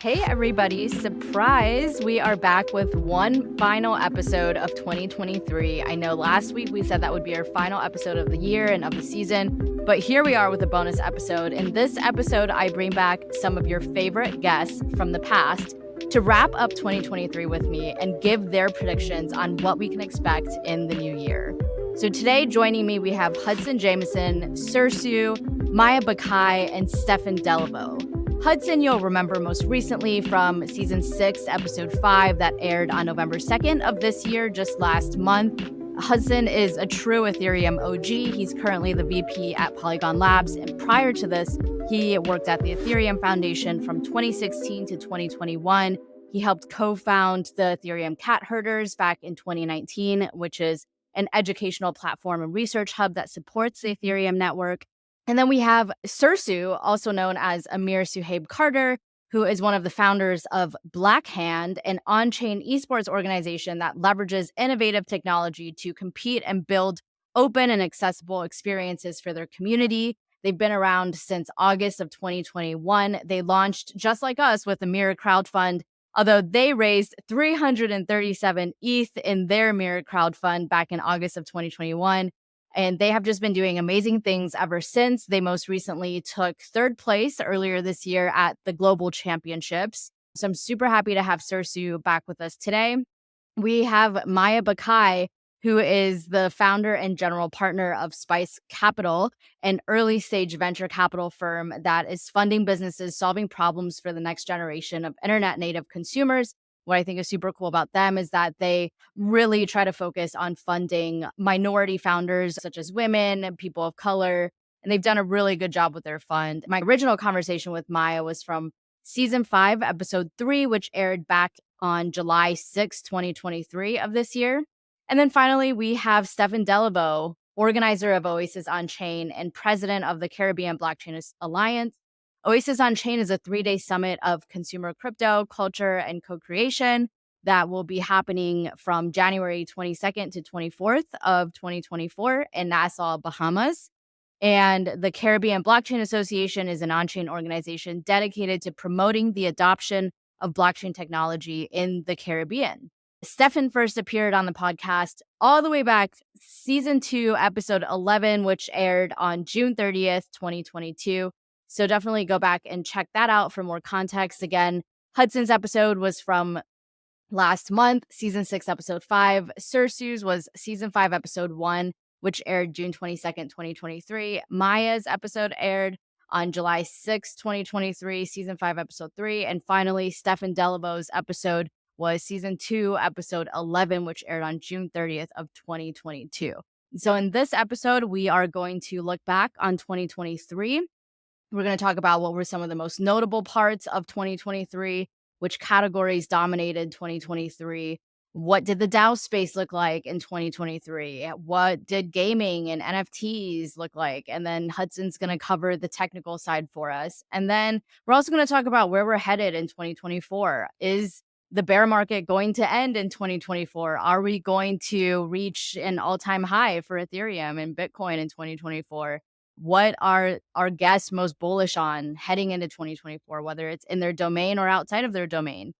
Hey everybody, surprise! We are back with one final episode of 2023. I know last week we said that would be our final episode of the year and of the season, but here we are with a bonus episode. In this episode, I bring back some of your favorite guests from the past to wrap up 2023 with me and give their predictions on what we can expect in the new year. So today joining me, we have Hudson Jameson, Sirsu, Maya Bakhai, and Stefen Deleveaux. Hudson, you'll remember most recently from season 6, episode 5 that aired on November 2nd of this year, just last month. Hudson is a true Ethereum OG. He's currently the VP at Polygon Labs. And prior to this, he worked at the Ethereum Foundation from 2016 to 2021. He helped co-found the Ethereum Cat Herders back in 2019, which is an educational platform and research hub that supports the Ethereum network. And then we have Sirsu, also known as Amir Suhaib Carter, who is one of the founders of Bakhai, an on-chain esports organization that leverages innovative technology to compete and build open and accessible experiences for their community. They've been around since August of 2021. They launched just like us with a Mirror crowdfund, although they raised 337 ETH in their Mirror crowdfund back in August of 2021. And they have just been doing amazing things ever since. They most recently took third place earlier this year at the Global Championships. So I'm super happy to have Sirsu back with us today. We have Maya Bakhai, who is the founder and general partner of Spice Capital, an early stage venture capital firm that is funding businesses solving problems for the next generation of internet native consumers. What I think is super cool about them is that they really try to focus on funding minority founders, such as women and people of color. And they've done a really good job with their fund. My original conversation with Maya was from season 5, episode 3, which aired back on July 6, 2023 of this year. And then finally, we have Stefen Deleveaux, organizer of Oasis Onchain and president of the Caribbean Blockchain Alliance. Oasis Onchain is a 3-day summit of consumer crypto, culture, and co-creation that will be happening from January 22nd to 24th of 2024 in Nassau, Bahamas. And the Caribbean Blockchain Association is an on-chain organization dedicated to promoting the adoption of blockchain technology in the Caribbean. Stefen first appeared on the podcast all the way back season 2, episode 11, which aired on June 30th, 2022. So definitely go back and check that out for more context. Again, Hudson's episode was from last month, season 6, episode 5. Sirsu's was season 5, episode 1, which aired June 22nd, 2023. Maya's episode aired on July 6th, 2023, season 5, episode 3. And finally, Stefen Deleveaux's episode was season 2, episode 11, which aired on June 30th of 2022. So in this episode, we are going to look back on 2023. We're going to talk about what were some of the most notable parts of 2023, which categories dominated 2023, what did the DAO space look like in 2023, what did gaming and NFTs look like, and then Hudson's going to cover the technical side for us. And then we're also going to talk about where we're headed in 2024. Is the bear market going to end in 2024? Are we going to reach an all-time high for Ethereum and Bitcoin in 2024? What are our guests most bullish on heading into 2024, whether it's in their domain or outside of their domain?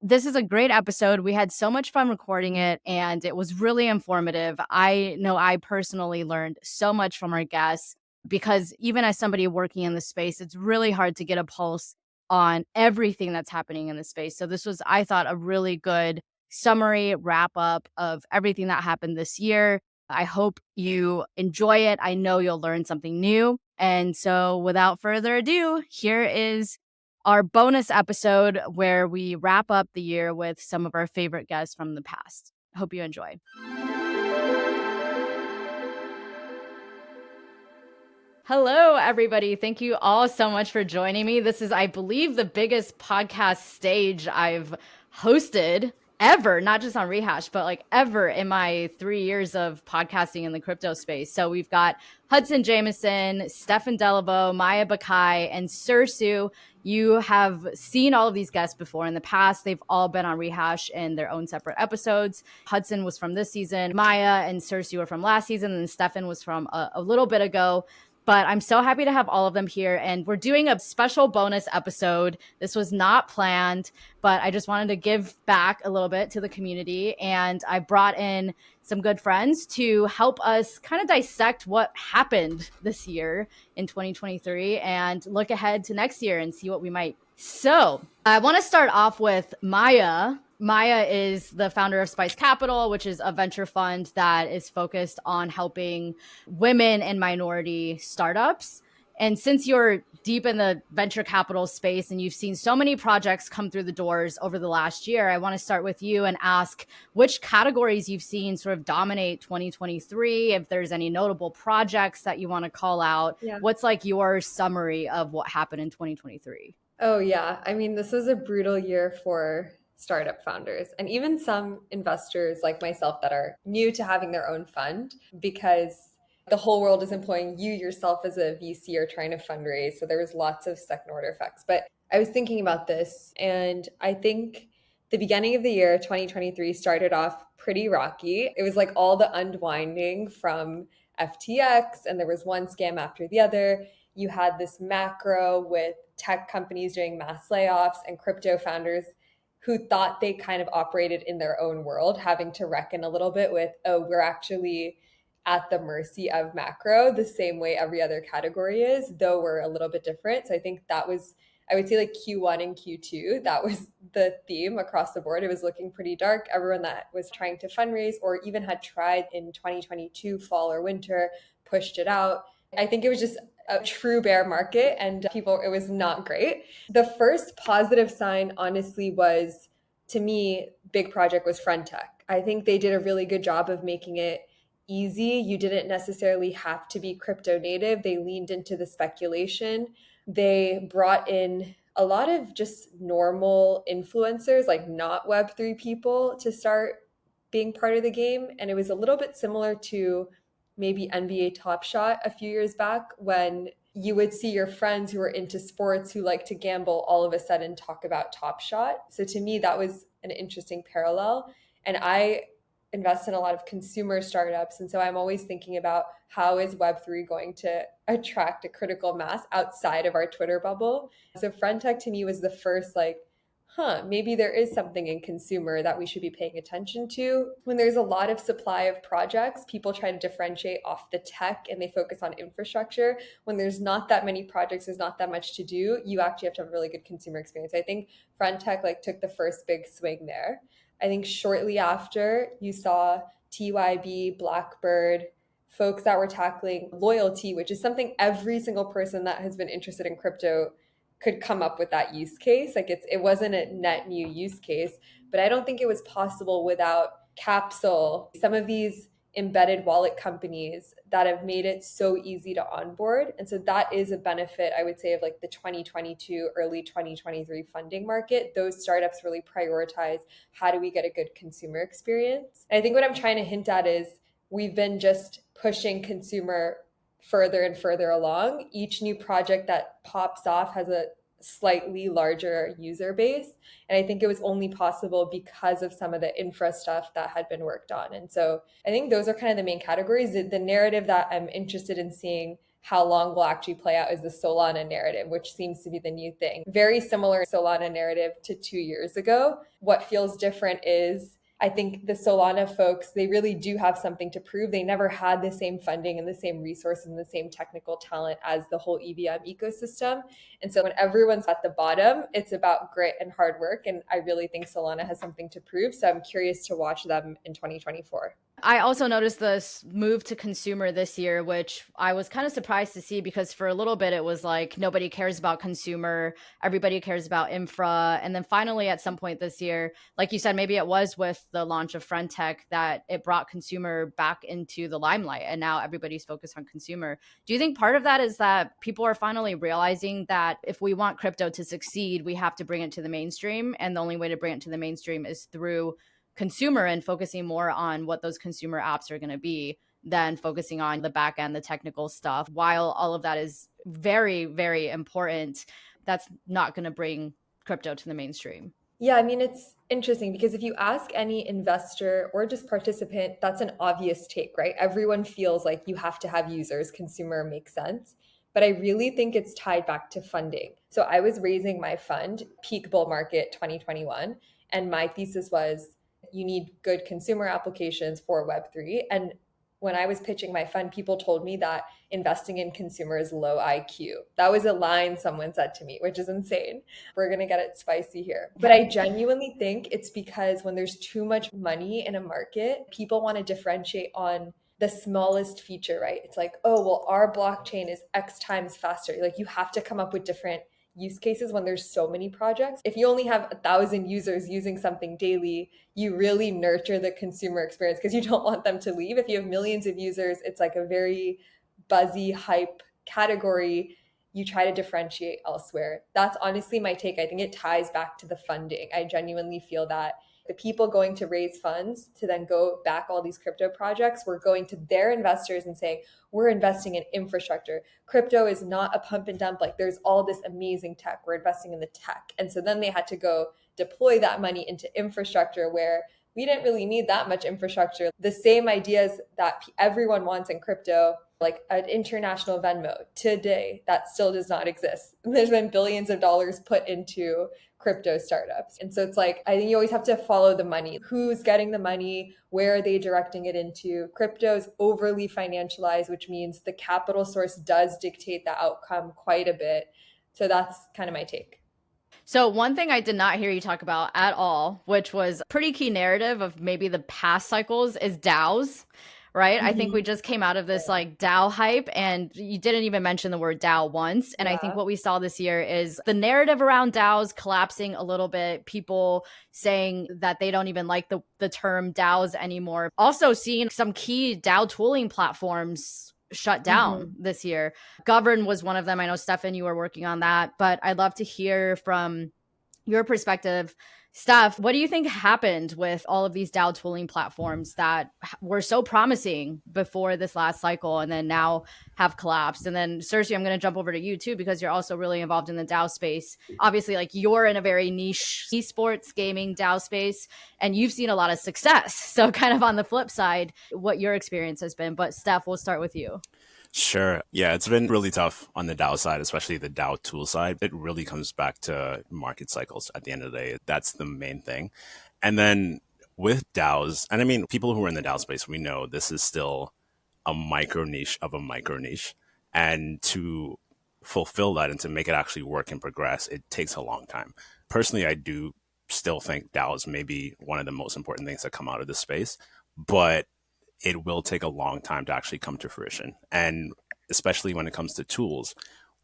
This is a great episode. We had so much fun recording it, and it was really informative. I know I personally learned so much from our guests because even as somebody working in the space, it's really hard to get a pulse on everything that's happening in the space. So this was, I thought, a really good summary wrap up of everything that happened this year. I hope you enjoy it. I know you'll learn something new. And so without further ado, here is our bonus episode where we wrap up the year with some of our favorite guests from the past. Hope you enjoy. Hello, everybody. Thank you all so much for joining me. This is, I believe, the biggest podcast stage I've hosted ever, not just on Rehash, but like ever in my 3 years of podcasting in the crypto space. So we've got Hudson Jameson, Stefen Deleveaux, Maya Bakhai, and Sirsu. You have seen all of these guests before in the past. They've all been on Rehash in their own separate episodes. Hudson was from this season. Maya and Sirsu were from last season, and Stefen was from a little bit ago. But I'm so happy to have all of them here. And we're doing a special bonus episode. This was not planned, but I just wanted to give back a little bit to the community. And I brought in some good friends to help us kind of dissect what happened this year in 2023 and look ahead to next year and see what we might. So I want to start off with Maya. Maya is the founder of Spice Capital, which is a venture fund that is focused on helping women and minority startups. And since you're deep in the venture capital space and you've seen so many projects come through the doors over the last year, I want to start with you and ask which categories you've seen sort of dominate 2023, if there's any notable projects that you want to call out. Yeah. What's like your summary of what happened in 2023? Oh, yeah. I mean, this was a brutal year for startup founders and even some investors like myself that are new to having their own fund, because the whole world is employing you yourself as a VC or trying to fundraise. So there was lots of second order effects. But I was thinking about this, and I think the beginning of the year, 2023, started off pretty rocky. It was like all the unwinding from FTX, and there was one scam after the other. You had this macro with tech companies doing mass layoffs and crypto founders who thought they kind of operated in their own world, having to reckon a little bit with, oh, we're actually at the mercy of macro the same way every other category is, though we're a little bit different. So I think that was, I would say like Q1 and Q2, that was the theme across the board. It was looking pretty dark. Everyone that was trying to fundraise or even had tried in 2022, fall or winter, pushed it out. I think it was just a true bear market, and people, it was not great. The first positive sign, honestly, was, to me, big project was Frontech. I think they did a really good job of making it easy. You didn't necessarily have to be crypto native. They leaned into the speculation. They brought in a lot of just normal influencers, like not Web3 people, to start being part of the game. And it was a little bit similar to maybe NBA Top Shot a few years back, when you would see your friends who were into sports, who like to gamble, all of a sudden talk about Top Shot. So to me, that was an interesting parallel. And I invest in a lot of consumer startups. And so I'm always thinking about, how is Web3 going to attract a critical mass outside of our Twitter bubble? So Frontech to me was the first like, maybe there is something in consumer that we should be paying attention to. When there's a lot of supply of projects, people try to differentiate off the tech and they focus on infrastructure. When there's not that many projects, there's not that much to do, you actually have to have a really good consumer experience. I think Frontech like took the first big swing there. I think shortly after, you saw TYB, Blackbird, folks that were tackling loyalty, which is something every single person that has been interested in crypto could come up with that use case. Like it wasn't a net new use case, but I don't think it was possible without Capsule, some of these embedded wallet companies that have made it so easy to onboard. And so that is a benefit, I would say, of like the 2022, early 2023 funding market. Those startups really prioritize, how do we get a good consumer experience? And I think what I'm trying to hint at is, we've been just pushing consumer further and further along. Each new project that pops off has a slightly larger user base. And I think it was only possible because of some of the infra stuff that had been worked on. And so I think those are kind of the main categories. The narrative that I'm interested in seeing how long will actually play out is the Solana narrative, which seems to be the new thing. Very similar Solana narrative to 2 years ago. What feels different is, I think the Solana folks, they really do have something to prove. They never had the same funding and the same resources and the same technical talent as the whole EVM ecosystem. And so when everyone's at the bottom, it's about grit and hard work. And I really think Solana has something to prove. So I'm curious to watch them in 2024. I also noticed this move to consumer this year, which I was kind of surprised to see, because for a little bit it was like nobody cares about consumer, everybody cares about infra. And then finally at some point this year, like you said, maybe it was with the launch of Frontech that it brought consumer back into the limelight, and now everybody's focused on consumer. Do you think part of that is that people are finally realizing that if we want crypto to succeed, we have to bring it to the mainstream, and the only way to bring it to the mainstream is through consumer and focusing more on what those consumer apps are going to be than focusing on the back end, the technical stuff? While all of that is very, very important, that's not going to bring crypto to the mainstream. Yeah, I mean, it's interesting because if you ask any investor or just participant, that's an obvious take, right? Everyone feels like you have to have users, consumer makes sense. But I really think it's tied back to funding. So I was raising my fund, peak bull market 2021, and my thesis was you need good consumer applications for Web3. And when I was pitching my fund, people told me that investing in consumer is low IQ. That was a line someone said to me, which is insane. We're going to get it spicy here. But I genuinely think it's because when there's too much money in a market, people want to differentiate on the smallest feature, right? It's like, oh, well, our blockchain is X times faster. Like you have to come up with different use cases when there's so many projects. If you only have 1,000 users using something daily, you really nurture the consumer experience because you don't want them to leave. If you have millions of users, it's like a very buzzy hype category. You try to differentiate elsewhere. That's honestly my take. I think it ties back to the funding. I genuinely feel that the people going to raise funds to then go back all these crypto projects were going to their investors and saying, we're investing in infrastructure. Crypto is not a pump and dump. Like there's all this amazing tech. We're investing in the tech. And so then they had to go deploy that money into infrastructure where we didn't really need that much infrastructure. The same ideas that everyone wants in crypto, like an international Venmo today, that still does not exist. There's been billions of dollars put into crypto startups. And so it's like, I think you always have to follow the money. Who's getting the money? Where are they directing it into? Crypto is overly financialized, which means the capital source does dictate the outcome quite a bit. So that's kind of my take. So one thing I did not hear you talk about at all, which was pretty key narrative of maybe the past cycles, is DAOs, right? I think we just came out of this like DAO hype and you didn't even mention the word DAO once. And I think Yeah. what we saw this year is the narrative around DAOs collapsing a little bit, people saying that they don't even like the term DAOs anymore. Also seeing some key DAO tooling platforms shut down this year. Govern was one of them. I know, Stefen, you were working on that, but I'd love to hear from your perspective. Steph, what do you think happened with all of these DAO tooling platforms that were so promising before this last cycle and then now have collapsed? And then Sirsu, I'm going to jump over to you too, because you're also really involved in the DAO space. Obviously, like you're in a very niche esports gaming DAO space and you've seen a lot of success. So kind of on the flip side, what your experience has been. But Steph, we'll start with you. Sure. Yeah, it's been really tough on the DAO side, especially the DAO tool side. It really comes back to market cycles at the end of the day. That's the main thing. And then with DAOs, and I mean, people who are in the DAO space, we know this is still a micro niche of a micro niche. And to fulfill that and to make it actually work and progress, it takes a long time. Personally, I do still think DAOs may be one of the most important things that come out of this space. But it will take a long time to actually come to fruition. And especially when it comes to tools,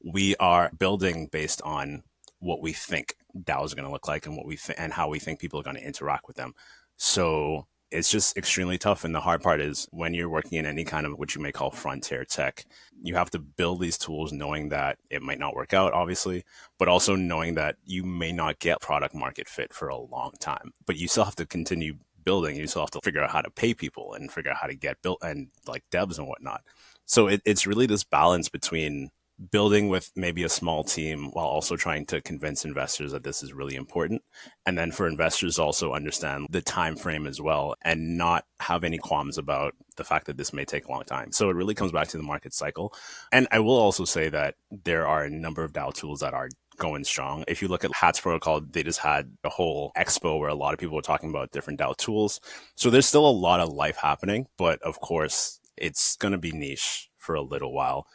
we are building based on what we think DAOs are going to look like and and how we think people are going to interact with them. So it's just extremely tough. And the hard part is when you're working in any kind of what you may call frontier tech, you have to build these tools knowing that it might not work out, obviously, but also knowing that you may not get product market fit for a long time. But you still have to continue building. You still have to figure out how to pay people and figure out how to get built and like devs and whatnot. So it's really this balance between building with maybe a small team while also trying to convince investors that this is really important, and then for investors also understand the time frame as well and not have any qualms about the fact that this may take a long time. So it really comes back to the market cycle. And I will also say that there are a number of DAO tools that are going strong. If you look at Hats Protocol, they just had a whole expo where a lot of people were talking about different DAO tools. So there's still a lot of life happening, but of course it's going to be niche for a little while.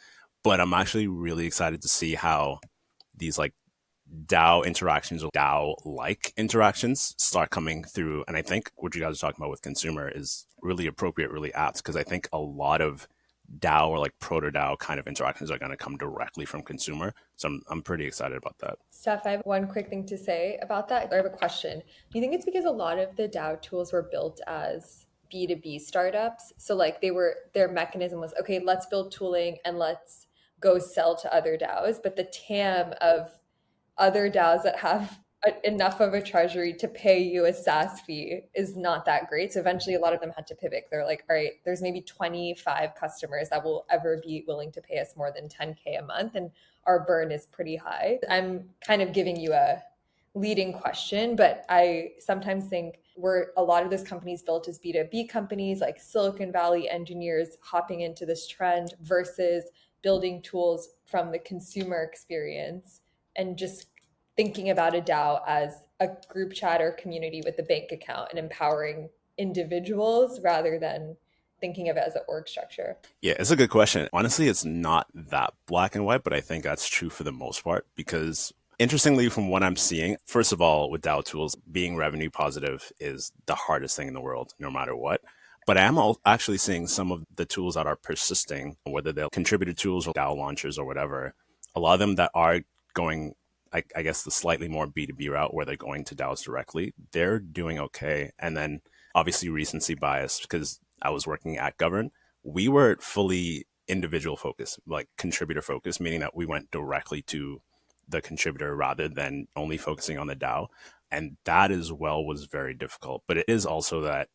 But I'm actually really excited to see how these like DAO interactions or DAO like interactions start coming through. And I think what you guys are talking about with consumer is really appropriate, really apt, because I think a lot of DAO or like proto DAO kind of interactions are going to come directly from consumer. So I'm pretty excited about that. Steph, I have one quick thing to say about that. I have a question. Do you think it's because a lot of the DAO tools were built as B2B startups? So like their mechanism was, okay, let's build tooling and let's go sell to other DAOs. But the TAM of other DAOs that have enough of a treasury to pay you a SaaS fee is not that great. So eventually a lot of them had to pivot. They're like, all right, there's maybe 25 customers that will ever be willing to pay us more than 10K a month. And our burn is pretty high. I'm kind of giving you a leading question, but I sometimes think a lot of this companies built as B2B companies, like Silicon Valley engineers hopping into this trend versus building tools from the consumer experience and just thinking about a DAO as a group chat or community with a bank account and empowering individuals rather than thinking of it as an org structure. Yeah, it's a good question. Honestly, it's not that black and white, but I think that's true for the most part because interestingly, from what I'm seeing, first of all, with DAO tools, being revenue positive is the hardest thing in the world, no matter what. But I am actually seeing some of the tools that are persisting, whether they're contributor tools or DAO launchers or whatever, a lot of them that are going, I guess, the slightly more B2B route where they're going to DAOs directly, they're doing okay. And then obviously recency bias, because I was working at Govern, we were fully individual focused, like contributor focused, meaning that we went directly to the contributor rather than only focusing on the DAO. And that as well was very difficult. But it is also that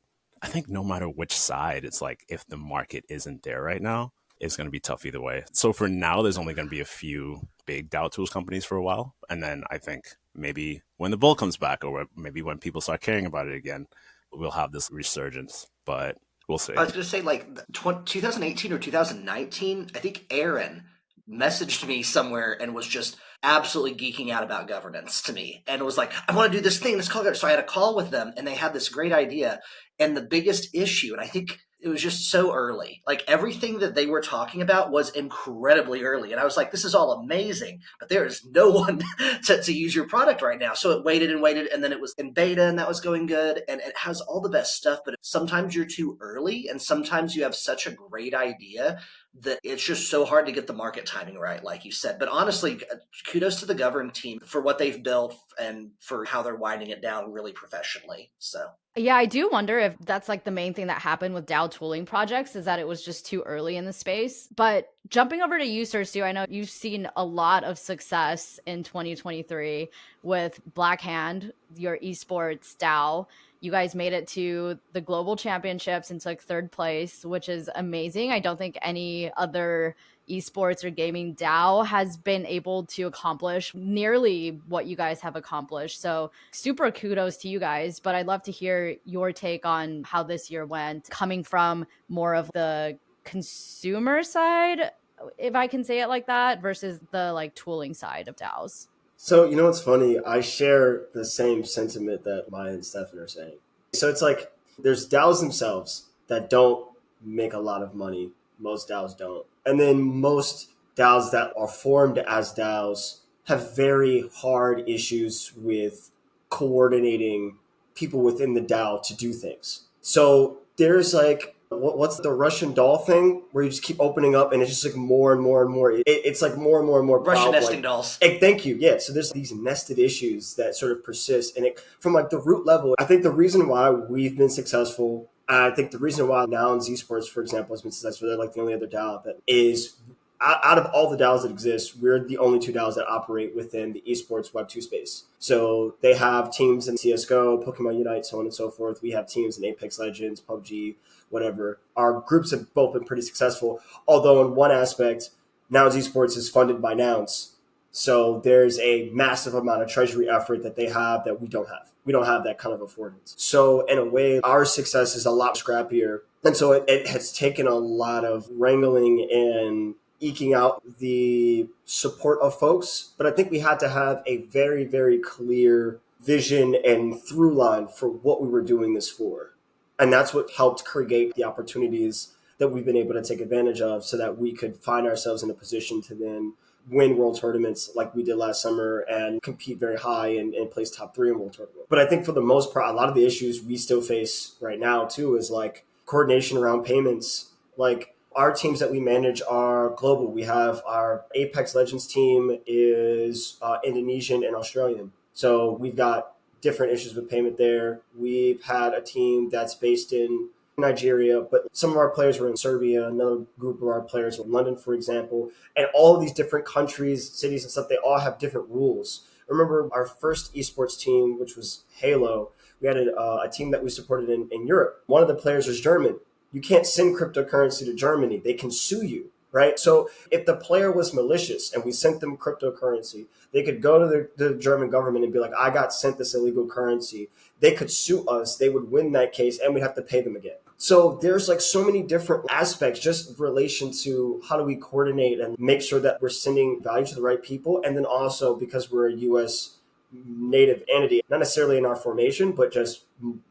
I think no matter which side, it's like if the market isn't there right now, it's going to be tough either way. So for now, there's only going to be a few big DAO tools companies for a while. And then I think maybe when the bull comes back or maybe when people start caring about it again, we'll have this resurgence. But we'll see. I was going to say, like 2018 or 2019, I think Aaron messaged me somewhere and was just absolutely geeking out about governance to me and was like, I want to do this thing. Let's call it. So I had a call with them and they had this great idea. And the biggest issue, and I think it was just so early, like everything that they were talking about was incredibly early. And I was like, this is all amazing, but there is no one to use your product right now. So it waited and waited. And then it was in beta and that was going good. And it has all the best stuff, but sometimes you're too early. And sometimes you have such a great idea that it's just so hard to get the market timing right, like you said. But honestly, kudos to the Govern team for what they've built and for how they're winding it down really professionally. So yeah, I do wonder if that's like the main thing that happened with DAO tooling projects is that it was just too early in the space. But jumping over to you, Sirsu, I know you've seen a lot of success in 2023 with Black Hand, your esports DAO. You guys made it to the global championships and took third place, which is amazing. I don't think any other esports or gaming DAO has been able to accomplish nearly what you guys have accomplished. So super kudos to you guys, but I'd love to hear your take on how this year went, coming from more of the consumer side, if I can say it like that, versus the like tooling side of DAOs. So, you know what's funny? I share the same sentiment that Maya and Stefen are saying. So it's like there's DAOs themselves that don't make a lot of money. Most DAOs don't. And then most DAOs that are formed as DAOs have very hard issues with coordinating people within the DAO to do things. So there's like, what's the Russian doll thing where you just keep opening up and it's just like more and more and more. It's like more and more and more. Russian nesting dolls. Thank you. Yeah. So there's these nested issues that sort of persist. And from like the root level, I think the reason why we've been successful, I think the reason why Nouns Esports, for example, has been successful, they're like the only other DAO that is, out of all the DAOs that exist, we're the only two DAOs that operate within the esports Web2 space. So they have teams in CSGO, Pokemon Unite, so on and so forth. We have teams in Apex Legends, PUBG, whatever. Our groups have both been pretty successful, although in one aspect, Nouns Esports is funded by Nouns. So there's a massive amount of treasury effort that they have that we don't have. We don't have that kind of affordance. So in a way, our success is a lot scrappier. And so it has taken a lot of wrangling and eking out the support of folks. But I think we had to have a very, very clear vision and through line for what we were doing this for. And that's what helped create the opportunities that we've been able to take advantage of so that we could find ourselves in a position to then win world tournaments like we did last summer and compete very high and place top 3 in world tournament. But I think for the most part, a lot of the issues we still face right now too is like coordination around payments. Like our teams that we manage are global. We have our Apex Legends team is Indonesian and Australian. So we've got different issues with payment there. We've had a team that's based in Nigeria, but some of our players were in Serbia. Another group of our players were in London, for example. And all of these different countries, cities and stuff, they all have different rules. Remember our first esports team, which was Halo, we had a team that we supported in Europe. One of the players was German. You can't send cryptocurrency to Germany. They can sue you. right? So if the player was malicious and we sent them cryptocurrency, they could go to the German government and be like, I got sent this illegal currency. They could sue us. They would win that case and we'd have to pay them again. So there's like so many different aspects just in relation to how do we coordinate and make sure that we're sending value to the right people. And then also because we're a U.S. native entity, not necessarily in our formation, but just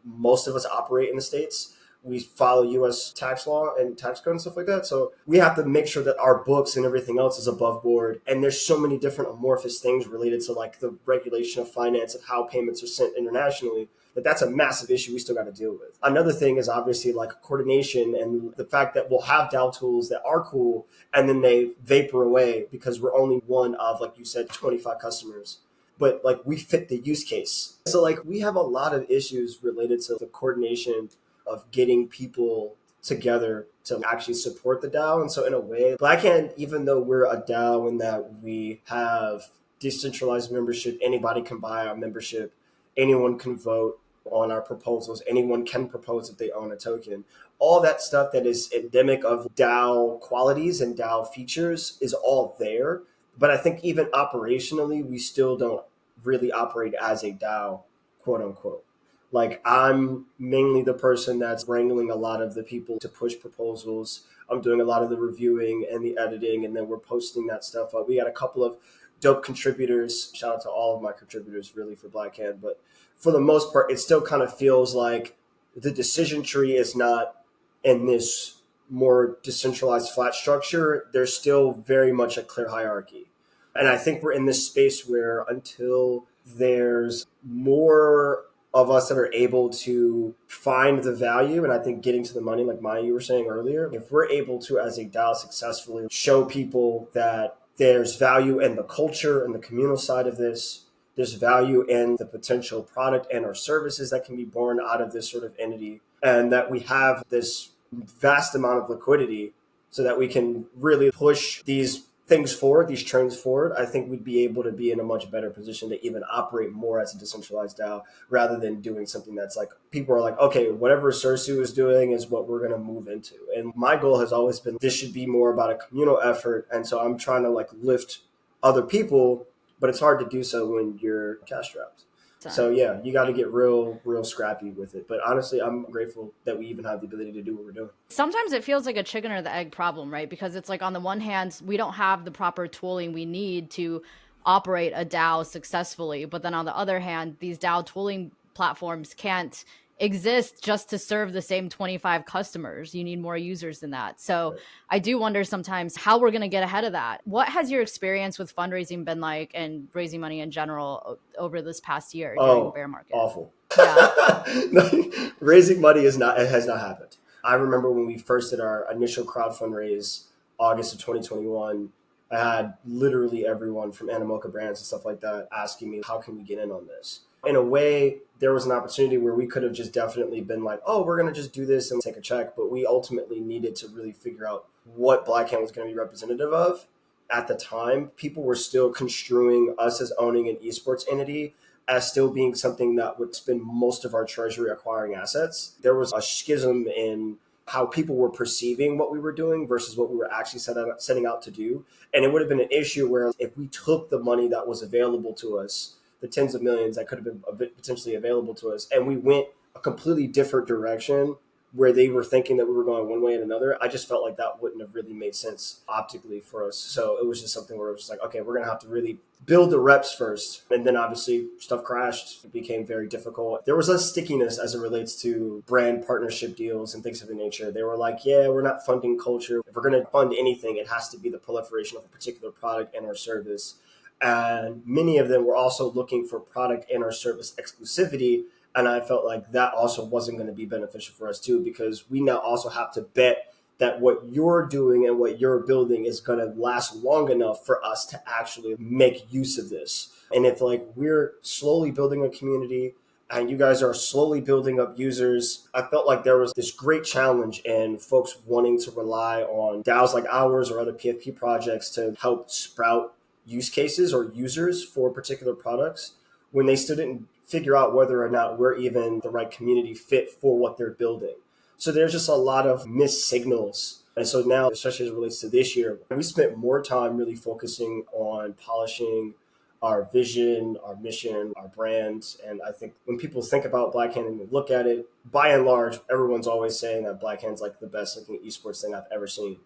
most of us operate in the States. We follow U.S. tax law and tax code and stuff like that. So we have to make sure that our books and everything else is above board. And there's so many different amorphous things related to like the regulation of finance and how payments are sent internationally. That's a massive issue we still got to deal with. Another thing is obviously like coordination and the fact that we'll have DAO tools that are cool and then they vapor away because we're only one of, like you said, 25 customers. But like we fit the use case. So like we have a lot of issues related to the coordination of getting people together to actually support the DAO. And so in a way, Black Hand, even though we're a DAO in that we have decentralized membership, anybody can buy our membership, anyone can vote on our proposals, anyone can propose if they own a token. All that stuff that is endemic of DAO qualities and DAO features is all there. But I think even operationally, we still don't really operate as a DAO, quote unquote. Like I'm mainly the person that's wrangling a lot of the people to push proposals. I'm doing a lot of the reviewing and the editing, and then we're posting that stuff up. We got a couple of dope contributors. Shout out to all of my contributors really for Black Hand. But for the most part, it still kind of feels like the decision tree is not in this more decentralized flat structure. There's still very much a clear hierarchy. And I think we're in this space where until there's more of us that are able to find the value, and I think getting to the money, like Maya, you were saying earlier, if we're able to, as a DAO, successfully show people that there's value in the culture and the communal side of this, there's value in the potential product and or services that can be born out of this sort of entity, and that we have this vast amount of liquidity so that we can really push these things forward, these trends forward, I think we'd be able to be in a much better position to even operate more as a decentralized DAO rather than doing something that's like, people are like, okay, whatever Sirsu is doing is what we're going to move into. And my goal has always been, this should be more about a communal effort. And so I'm trying to like lift other people, but it's hard to do so when you're cash strapped. So yeah, you got to get real scrappy with it. But honestly, I'm grateful that we even have the ability to do what we're doing. Sometimes it feels like a chicken or the egg problem, right? Because it's like on the one hand, we don't have the proper tooling we need to operate a DAO successfully. But then on the other hand, these DAO tooling platforms can't exist just to serve the same 25 customers. You need more users than that. So I do wonder sometimes how we're going to get ahead of that. What has your experience with fundraising been like and raising money in general over this past year during the bear market? Awful. Yeah. Raising money has not happened. I remember when we first did our initial crowd fundraise, August of 2021, I had literally everyone from Animoca brands and stuff like that asking me, how can we get in on this? In a way, there was an opportunity where we could have just definitely been like, oh, we're going to just do this and take a check. But we ultimately needed to really figure out what Black Hand was going to be representative of. At the time, people were still construing us as owning an esports entity as still being something that would spend most of our treasury acquiring assets. There was a schism in how people were perceiving what we were doing versus what we were actually setting out to do. And it would have been an issue where if we took the money that was available to us, the tens of millions that could have been potentially available to us, and we went a completely different direction where they were thinking that we were going one way and another, I just felt like that wouldn't have really made sense optically for us. So it was just something where it was just like, okay, we're going to have to really build the reps first. And then obviously stuff crashed. It became very difficult. There was a stickiness as it relates to brand partnership deals and things of the nature. They were like, yeah, we're not funding culture. If we're going to fund anything, it has to be the proliferation of a particular product and or service. And many of them were also looking for product and or service exclusivity. And I felt like that also wasn't going to be beneficial for us too, because we now also have to bet that what you're doing and what you're building is going to last long enough for us to actually make use of this. And if like we're slowly building a community and you guys are slowly building up users, I felt like there was this great challenge in folks wanting to rely on DAOs like ours or other PFP projects to help sprout use cases or users for particular products when they still didn't figure out whether or not we're even the right community fit for what they're building. So there's just a lot of missed signals And so now, especially as it relates to this year, we spent more time really focusing on polishing our vision, our mission, our brand. And I think when people think about Black Hand and they look at it, by and large, everyone's always saying that Black Hand's like the best looking esports thing I've ever seen.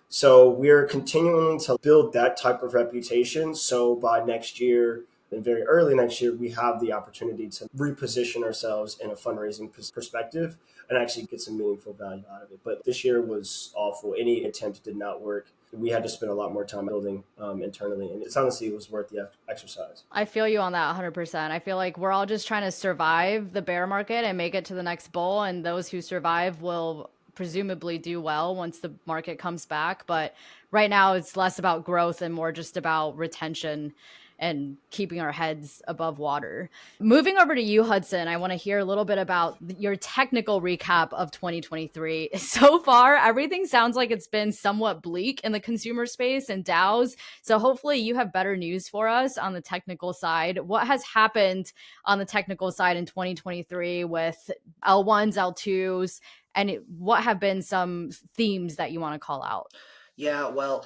So we're continuing to build that type of reputation. So by next year, and very early next year, we have the opportunity to reposition ourselves in a fundraising perspective and actually get some meaningful value out of it. But this year was awful. Any attempt did not work. We had to spend a lot more time building internally. And it's honestly, it was worth the exercise. I feel you on that 100%. I feel like we're all just trying to survive the bear market and make it to the next bull. And those who survive will presumably do well once the market comes back. But right now it's less about growth and more just about retention and keeping our heads above water. Moving over to you, Hudson, I want to hear a little bit about your technical recap of 2023. So far, everything sounds like it's been somewhat bleak in the consumer space and DAOs. So hopefully you have better news for us on the technical side. What has happened on the technical side in 2023 with L1s, L2s, and what have been some themes that you want to call out? Yeah, well,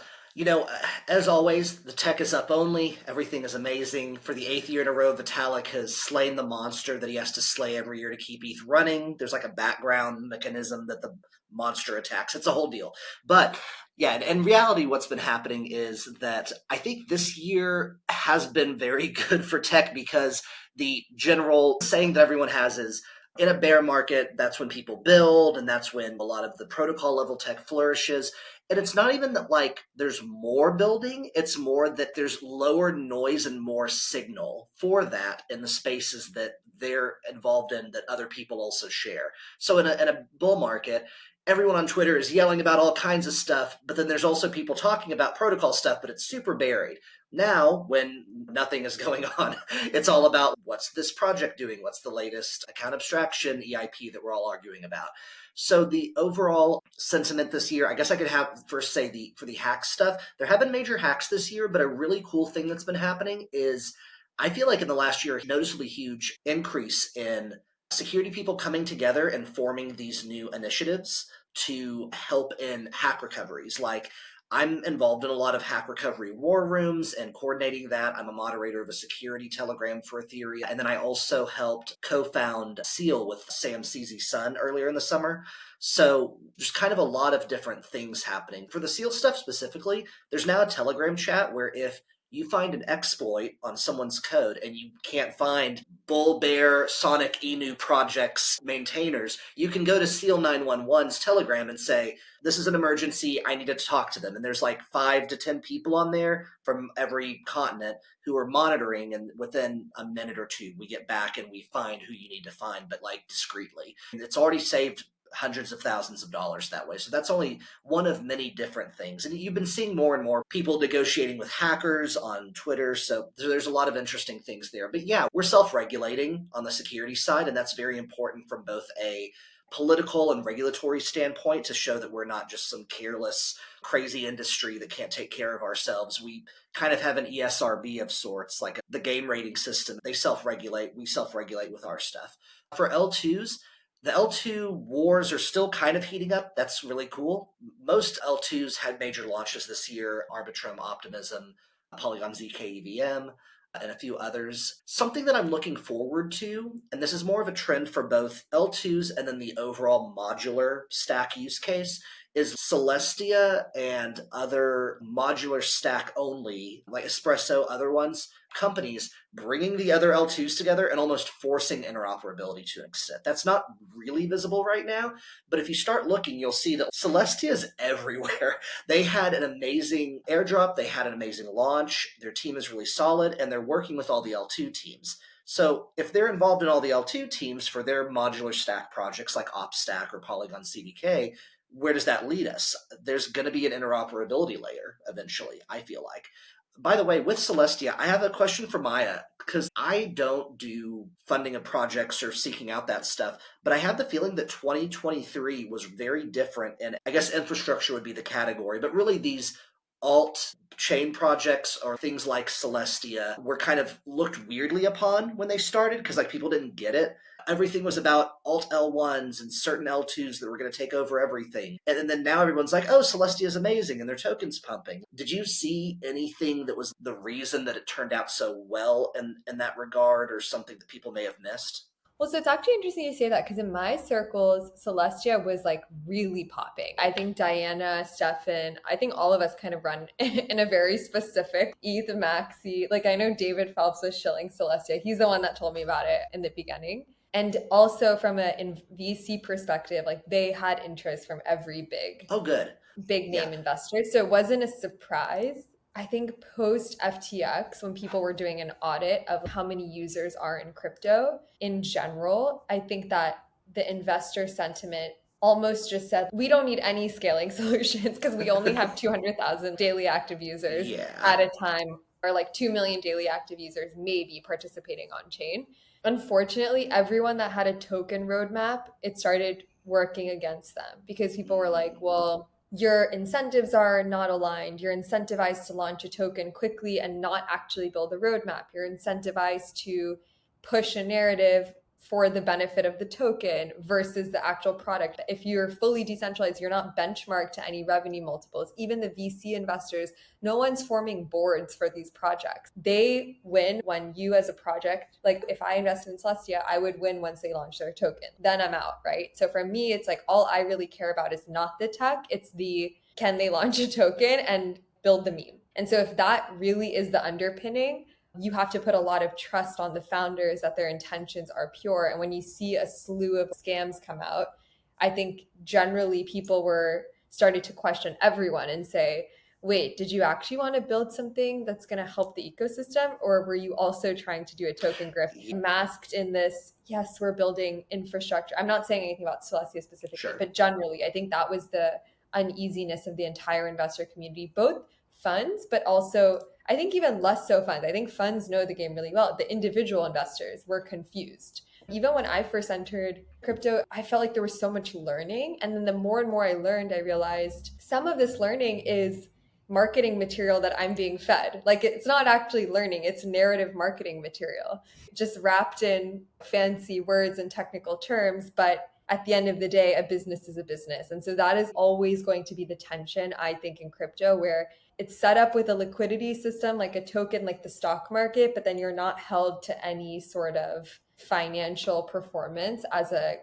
as always, the tech is up only. Everything is amazing. For the 8th year in a row, Vitalik has slain the monster that he has to slay every year to keep ETH running. There's like a background mechanism that the monster attacks. It's a whole deal. But yeah, and in reality, what's been happening is that I think this year has been very good for tech because the general saying that everyone has is, in a bear market, that's when people build, and that's when a lot of the protocol level tech flourishes. And it's not even that like there's more building, it's more that there's lower noise and more signal for that in the spaces that they're involved in that other people also share. So in a bull market, everyone on Twitter is yelling about all kinds of stuff, but then there's also people talking about protocol stuff, but it's super buried. Now, when nothing is going on, it's all about what's this project doing? What's the latest account abstraction EIP that we're all arguing about? So the overall sentiment this year, I guess I could have first say for the hack stuff, there have been major hacks this year, but a really cool thing that's been happening is I feel like in the last year, a noticeably huge increase in security people coming together and forming these new initiatives to help in hack recoveries. Like I'm involved in a lot of hack recovery war rooms and coordinating that. I'm a moderator of a security telegram for Ethereum. And then I also helped co-found Seal with Sam C's son earlier in the summer. So there's kind of a lot of different things happening. For the Seal stuff specifically, there's now a telegram chat where if you find an exploit on someone's code and you can't find Bull Bear Sonic Inu projects maintainers, you can go to Seal 911's Telegram and say, this is an emergency, I need to talk to them. And there's like 5 to 10 people on there from every continent who are monitoring, and within a minute or two, we get back and we find who you need to find, but like discreetly. And it's already saved hundreds of thousands of dollars that way. So that's only one of many different things. And you've been seeing more and more people negotiating with hackers on Twitter. So there's a lot of interesting things there. But yeah, we're self-regulating on the security side, and that's very important from both a political and regulatory standpoint to show that we're not just some careless, crazy industry that can't take care of ourselves. We kind of have an ESRB of sorts, like the game rating system. They self-regulate. We self-regulate with our stuff. For L2s, the L2 wars are still kind of heating up. That's really cool. Most L2s had major launches this year: Arbitrum, Optimism, Polygon ZK EVM, and a few others. Something that I'm looking forward to, and this is more of a trend for both L2s and then the overall modular stack use case, is Celestia and other modular stack only, like Espresso, other ones, companies bringing the other L2s together and almost forcing interoperability to an extent. That's not really visible right now, but if you start looking, you'll see that Celestia is everywhere. They had an amazing airdrop, they had an amazing launch, their team is really solid, and they're working with all the L2 teams. So if they're involved in all the L2 teams for their modular stack projects like OpStack or Polygon CDK, where does that lead us? There's going to be an interoperability layer eventually, I feel like. By the way, with Celestia, I have a question for Maya, because I don't do funding of projects or seeking out that stuff, but I have the feeling that 2023 was very different, and I guess infrastructure would be the category, but really these alt chain projects or things like Celestia were kind of looked weirdly upon when they started because like people didn't get it. everything was about alt L1s and certain L2s that were going to take over everything. And then now everyone's like, oh, Celestia is amazing and their tokens pumping. Did you see anything that was the reason that it turned out so well in that regard, or something that people may have missed? Well, so it's actually interesting you say that, because in my circles, Celestia was like really popping. I think Diana, Stefen, I think all of us kind of run in a very specific ETH maxi. Like I know David Phelps was shilling Celestia. He's the one that told me about it in the beginning. And also from a VC perspective, like they had interest from every big name investor. So it wasn't a surprise. I think post FTX, when people were doing an audit of how many users are in crypto in general, I think that the investor sentiment almost just said, we don't need any scaling solutions because we only have 200,000 daily active users at a time, or like 2 million daily active users maybe participating on chain. Unfortunately, everyone that had a token roadmap, it started working against them, because people were like, well, your incentives are not aligned. You're incentivized to launch a token quickly and not actually build a roadmap. You're incentivized to push a narrative for the benefit of the token versus the actual product. If you're fully decentralized, you're not benchmarked to any revenue multiples. Even the VC investors, no one's forming boards for these projects. They win when you as a project, like if I invested in Celestia, I would win once they launch their token. Then I'm out, right? So for me, it's like all I really care about is not the tech, it's the can they launch a token and build the meme. And so if that really is the underpinning, you have to put a lot of trust on the founders that their intentions are pure. And when you see a slew of scams come out, I think generally people were starting to question everyone and say, wait, did you actually want to build something that's going to help the ecosystem? Or were you also trying to do a token grift masked in this, yes, we're building infrastructure. I'm not saying anything about Celestia specifically, but generally, I think that was the uneasiness of the entire investor community, both funds, but also I think even less so funds. I think funds know the game really well. The individual investors were confused. Even when I first entered crypto, I felt like there was so much learning. And then the more and more I learned, I realized some of this learning is marketing material that I'm being fed. Like it's not actually learning, it's narrative marketing material, just wrapped in fancy words and technical terms. But at the end of the day, a business is a business. And so that is always going to be the tension, I think, in crypto, where it's set up with a liquidity system, like a token, like the stock market, but then you're not held to any sort of financial performance as a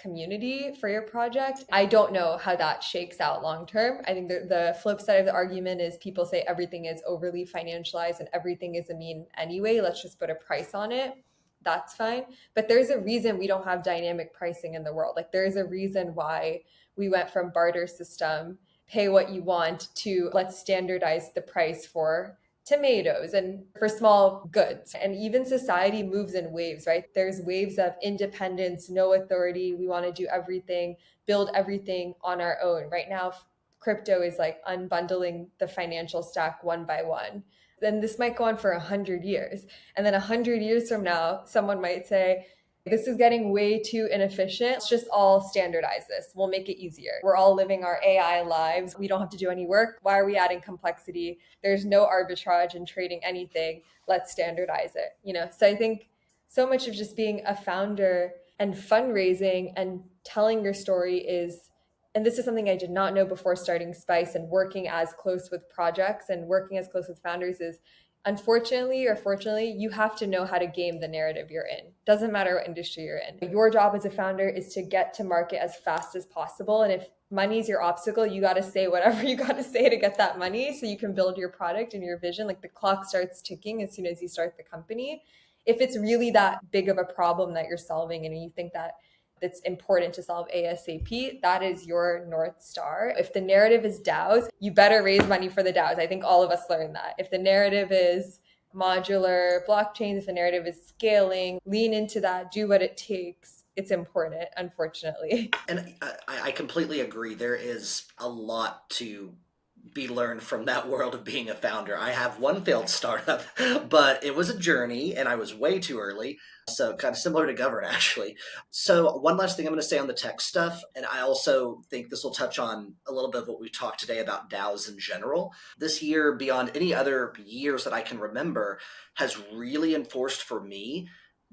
community for your project. I don't know how that shakes out long term. I think the flip side of the argument is people say everything is overly financialized and everything is a meme anyway. Let's just put a price on it. That's fine. But there's a reason we don't have dynamic pricing in the world. Like there's a reason why we went from barter system, pay what you want, to let's standardize the price for tomatoes and for small goods. And even society moves in waves, right? There's waves of independence, no authority. We want to do everything, build everything on our own. Right now, crypto is like unbundling the financial stack one by one. Then this might go on for 100 years. And then 100 years from now, someone might say, this is getting way too inefficient. Let's just all standardize this. We'll make it easier. We're all living our AI lives. We don't have to do any work. Why are we adding complexity? There's no arbitrage in trading anything. Let's standardize it. So I think so much of just being a founder and fundraising and telling your story is, and this is something I did not know before starting Spice and working as close with projects and working as close with founders, is unfortunately or fortunately, you have to know how to game the narrative you're in. Doesn't matter what industry you're in. Your job as a founder is to get to market as fast as possible. And if money's your obstacle, you got to say whatever you got to say to get that money so you can build your product and your vision. Like the clock starts ticking as soon as you start the company. If it's really that big of a problem that you're solving and you think that it's important to solve ASAP, that is your North Star. If the narrative is DAOs, you better raise money for the DAOs. I think all of us learned that. If the narrative is modular blockchains, if the narrative is scaling, lean into that, do what it takes. It's important, unfortunately. And I completely agree. There is a lot to be learned from that world of being a founder. I have one failed startup, but it was a journey and I was way too early. So kind of similar to Govern, actually. So one last thing I'm going to say on the tech stuff, and I also think this will touch on a little bit of what we've talked today about DAOs in general. This year, beyond any other years that I can remember, has really enforced for me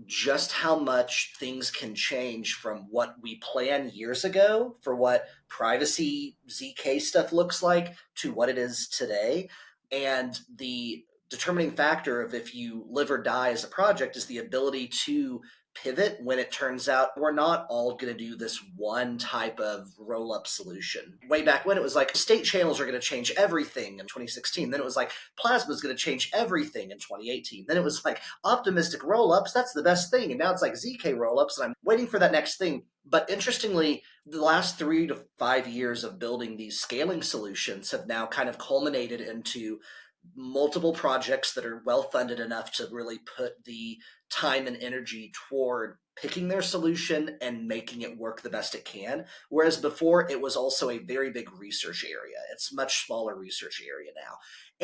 just how much things can change from what we planned years ago for what privacy ZK stuff looks like to what it is today. And the determining factor of if you live or die as a project is the ability to pivot when it turns out we're not all going to do this one type of roll-up solution. Way back when it was like state channels are going to change everything in 2016. Then it was like Plasma is going to change everything in 2018. Then it was like optimistic roll-ups, that's the best thing. And now it's like ZK roll-ups, and I'm waiting for that next thing. But interestingly, the last 3 to 5 years of building these scaling solutions have now kind of culminated into multiple projects that are well funded enough to really put the time and energy toward picking their solution and making it work the best it can. Whereas before, it was also a very big research area. It's a much smaller research area now.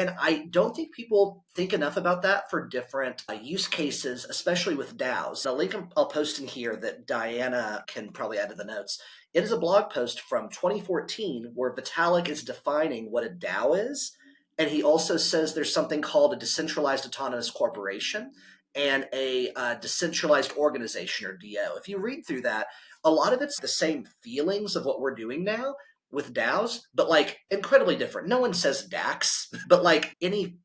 And I don't think people think enough about that for different use cases, especially with DAOs. The link I'll post in here that Diana can probably add to the notes. It is a blog post from 2014 where Vitalik is defining what a DAO is. And he also says there's something called a decentralized autonomous corporation and a decentralized organization, or DO. If you read through that, a lot of it's the same feelings of what we're doing now with DAOs, but like incredibly different. No one says DAX, but like any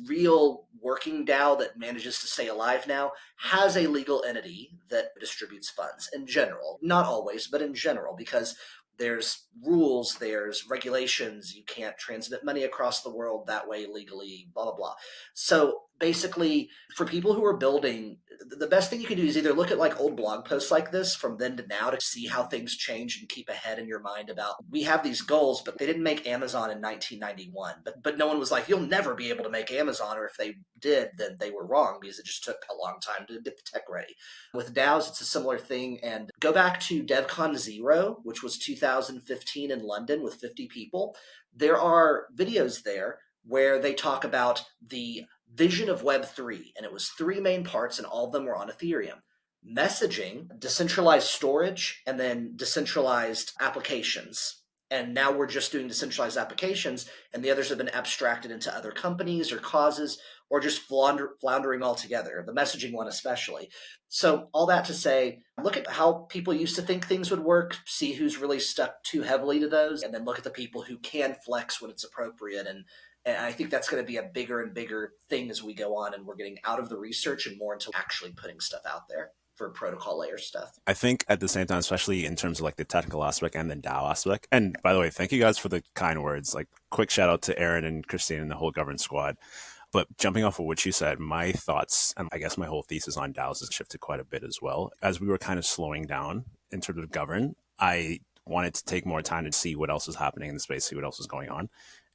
real working DAO that manages to stay alive now has a legal entity that distributes funds in general. Not always, but in general, because there's rules, there's regulations, you can't transmit money across the world that way legally, blah, blah, blah. So basically, for people who are building, the best thing you can do is either look at like old blog posts like this from then to now to see how things change and keep ahead in your mind about, we have these goals, but they didn't make Amazon in 1991. But no one was like, you'll never be able to make Amazon, or if they did, then they were wrong because it just took a long time to get the tech ready. With DAOs, it's a similar thing. And go back to DevCon 0, which was 2015 in London with 50 people. There are videos there where they talk about the vision of Web3, and it was 3 main parts, and all of them were on Ethereum. Messaging, decentralized storage, and then decentralized applications. And now we're just doing decentralized applications, and the others have been abstracted into other companies or causes, or just floundering altogether, the messaging one especially. So all that to say, look at how people used to think things would work, see who's really stuck too heavily to those, and then look at the people who can flex when it's appropriate. And I think that's going to be a bigger and bigger thing as we go on, and we're getting out of the research and more into actually putting stuff out there for protocol layer stuff. I think at the same time, especially in terms of like the technical aspect and the DAO aspect. And by the way, thank you guys for the kind words. Like, quick shout out to Aaron and Christine and the whole governance squad. But jumping off of what you said, my thoughts, and I guess my whole thesis on DAOs has shifted quite a bit as well. As we were kind of slowing down in terms of govern, I wanted to take more time to see what else is happening in the space, see what else is going on.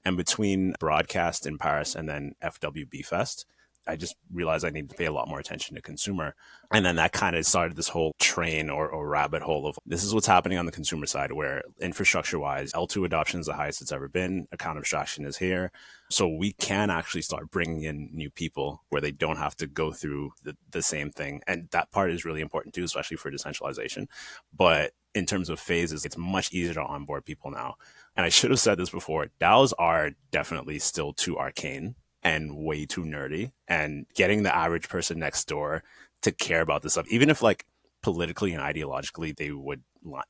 And between broadcast in Paris and then FWB Fest, I just realized I needed to pay a lot more attention to consumer. And then that kind of started this whole train or rabbit hole of this is what's happening on the consumer side, where infrastructure-wise, L2 adoption is the highest it's ever been. Account abstraction is here. So we can actually start bringing in new people where they don't have to go through the same thing. And that part is really important too, especially for decentralization. But in terms of phases, it's much easier to onboard people now. And I should have said this before, DAOs are definitely still too arcane and way too nerdy, and getting the average person next door to care about this stuff, even if like politically and ideologically they would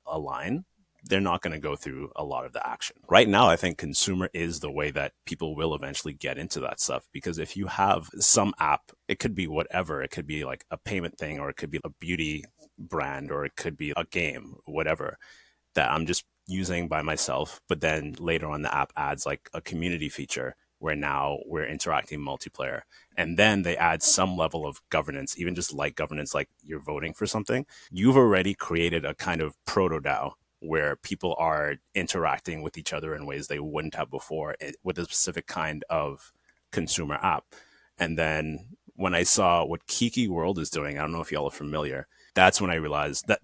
align, they're not going to go through a lot of the action. Right now, I think consumer is the way that people will eventually get into that stuff, because if you have some app, it could be whatever, it could be like a payment thing, or it could be a beauty brand, or it could be a game, whatever, that I'm just using by myself, but then later on the app adds like a community feature where now we're interacting multiplayer. And then they add some level of governance, even just like governance, like you're voting for something. You've already created a kind of proto DAO where people are interacting with each other in ways they wouldn't have before with a specific kind of consumer app. And then when I saw what Kiki World is doing, I don't know if y'all are familiar, that's when I realized that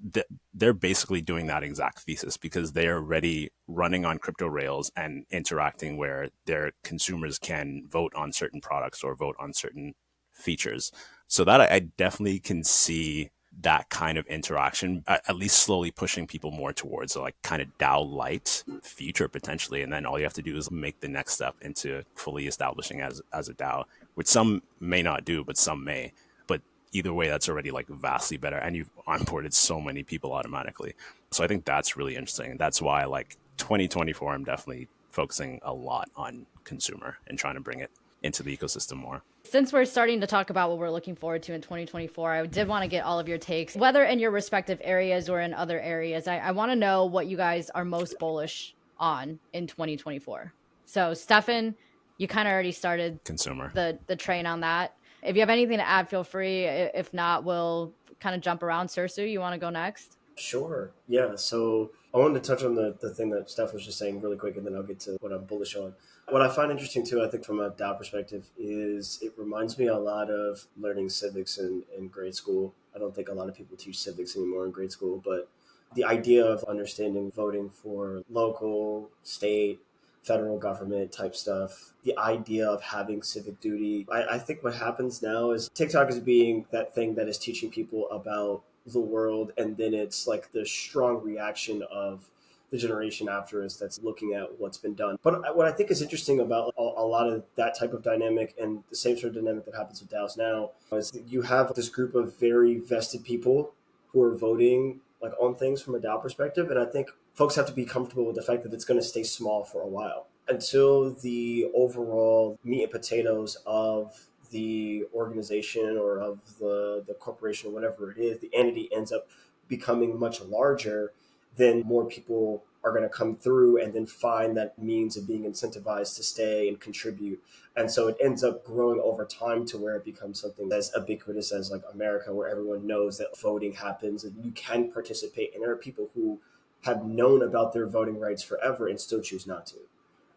they're basically doing that exact thesis, because they're already running on crypto rails and interacting where their consumers can vote on certain products or vote on certain features. So that I definitely can see that kind of interaction, at least slowly pushing people more towards a like kind of DAO light future potentially. And then all you have to do is make the next step into fully establishing as a DAO, which some may not do, but some may. But either way, that's already like vastly better. And you've onboarded so many people automatically. So I think that's really interesting. That's why like 2024, I'm definitely focusing a lot on consumer and trying to bring it into the ecosystem more. Since we're starting to talk about what we're looking forward to in 2024, I did want to get all of your takes, whether in your respective areas or in other areas. I want to know what you guys are most bullish on in 2024. So, Stefen, you kind of already started Consumer. the train on that. If you have anything to add, feel free. If not, we'll kind of jump around. Sirsu, you want to go next? Sure. Yeah. So I wanted to touch on the thing that Steph was just saying really quick, and then I'll get to what I'm bullish on. What I find interesting too, I think from a DAO perspective, is it reminds me a lot of learning civics in grade school. I don't think a lot of people teach civics anymore in grade school, but the idea of understanding voting for local, state, federal government type stuff, the idea of having civic duty. I think what happens now is TikTok is being that thing that is teaching people about the world, and then it's like the strong reaction of the generation after us that's looking at what's been done. But what I think is interesting about a lot of that type of dynamic, and the same sort of dynamic that happens with DAOs now, is that you have this group of very vested people who are voting like on things from a DAO perspective. And I think folks have to be comfortable with the fact that it's going to stay small for a while until the overall meat and potatoes of the organization or of the corporation or whatever it is, the entity ends up becoming much larger. Then more people are going to come through and then find that means of being incentivized to stay and contribute. And so it ends up growing over time to where it becomes something that's ubiquitous as like America, where everyone knows that voting happens and you can participate. And there are people who have known about their voting rights forever and still choose not to.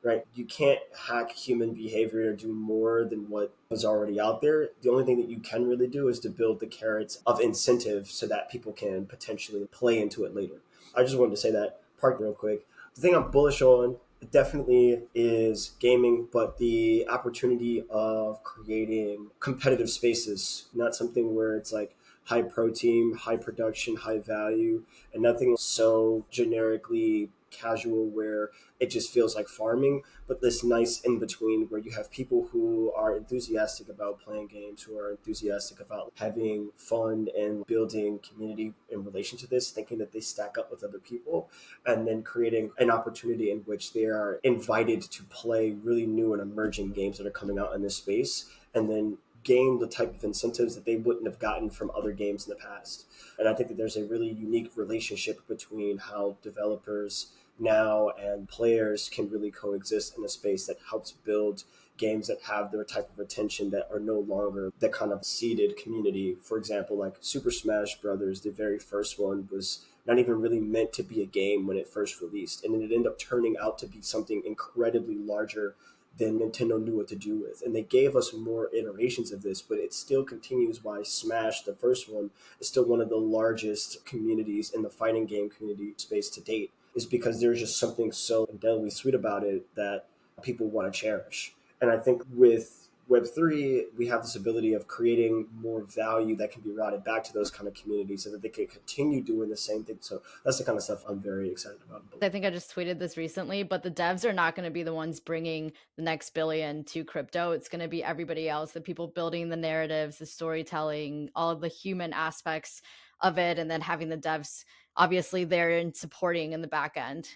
Right? You can't hack human behavior or do more than what is already out there. The only thing that you can really do is to build the carrots of incentive so that people can potentially play into it later. I just wanted to say that part real quick. The thing I'm bullish on definitely is gaming, but the opportunity of creating competitive spaces, not something where it's like high protein, high production, high value, and nothing so generically casual where it just feels like farming, but this nice in between where you have people who are enthusiastic about playing games, who are enthusiastic about having fun and building community in relation to this, thinking that they stack up with other people, and then creating an opportunity in which they are invited to play really new and emerging games that are coming out in this space, and then gain the type of incentives that they wouldn't have gotten from other games in the past. And I think that there's a really unique relationship between how developers now and players can really coexist in a space that helps build games that have their type of attention, that are no longer the kind of seeded community. For example, like Super Smash Brothers, the very first one was not even really meant to be a game when it first released. And then it ended up turning out to be something incredibly larger than Nintendo knew what to do with. And they gave us more iterations of this, but it still continues why Smash, the first one, is still one of the largest communities in the fighting game community space to date, is because there's just something so indelibly sweet about it that people want to cherish. And I think with Web3, we have this ability of creating more value that can be routed back to those kind of communities so that they can continue doing the same thing. So that's the kind of stuff I'm very excited about. I think I just tweeted this recently, but the devs are not going to be the ones bringing the next billion to crypto. It's going to be everybody else, the people building the narratives, the storytelling, all of the human aspects of it, and then having the devs obviously there and supporting in the back end.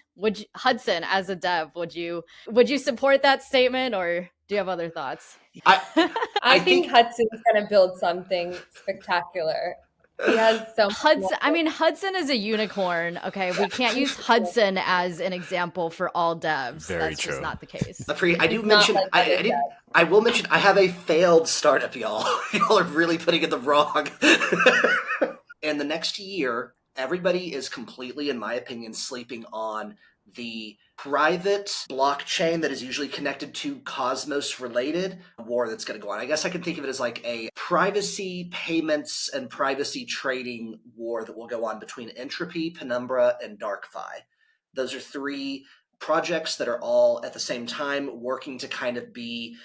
Hudson, as a dev, would you support that statement, or do you have other thoughts? I think Hudson's going to build something spectacular. He has so much Hudson. I mean, Hudson is a unicorn. Okay, we can't use Hudson as an example for all devs. Very That's true. just not the case. I will mention I have a failed startup, y'all. Y'all are really putting it the wrong. In the next year, everybody is completely, in my opinion, sleeping on the private blockchain that is usually connected to Cosmos related war that's going to go on. I guess I can think of it as like a privacy payments and privacy trading war that will go on between Entropy, Penumbra, and DarkFi. Those are three projects that are all at the same time working to kind of be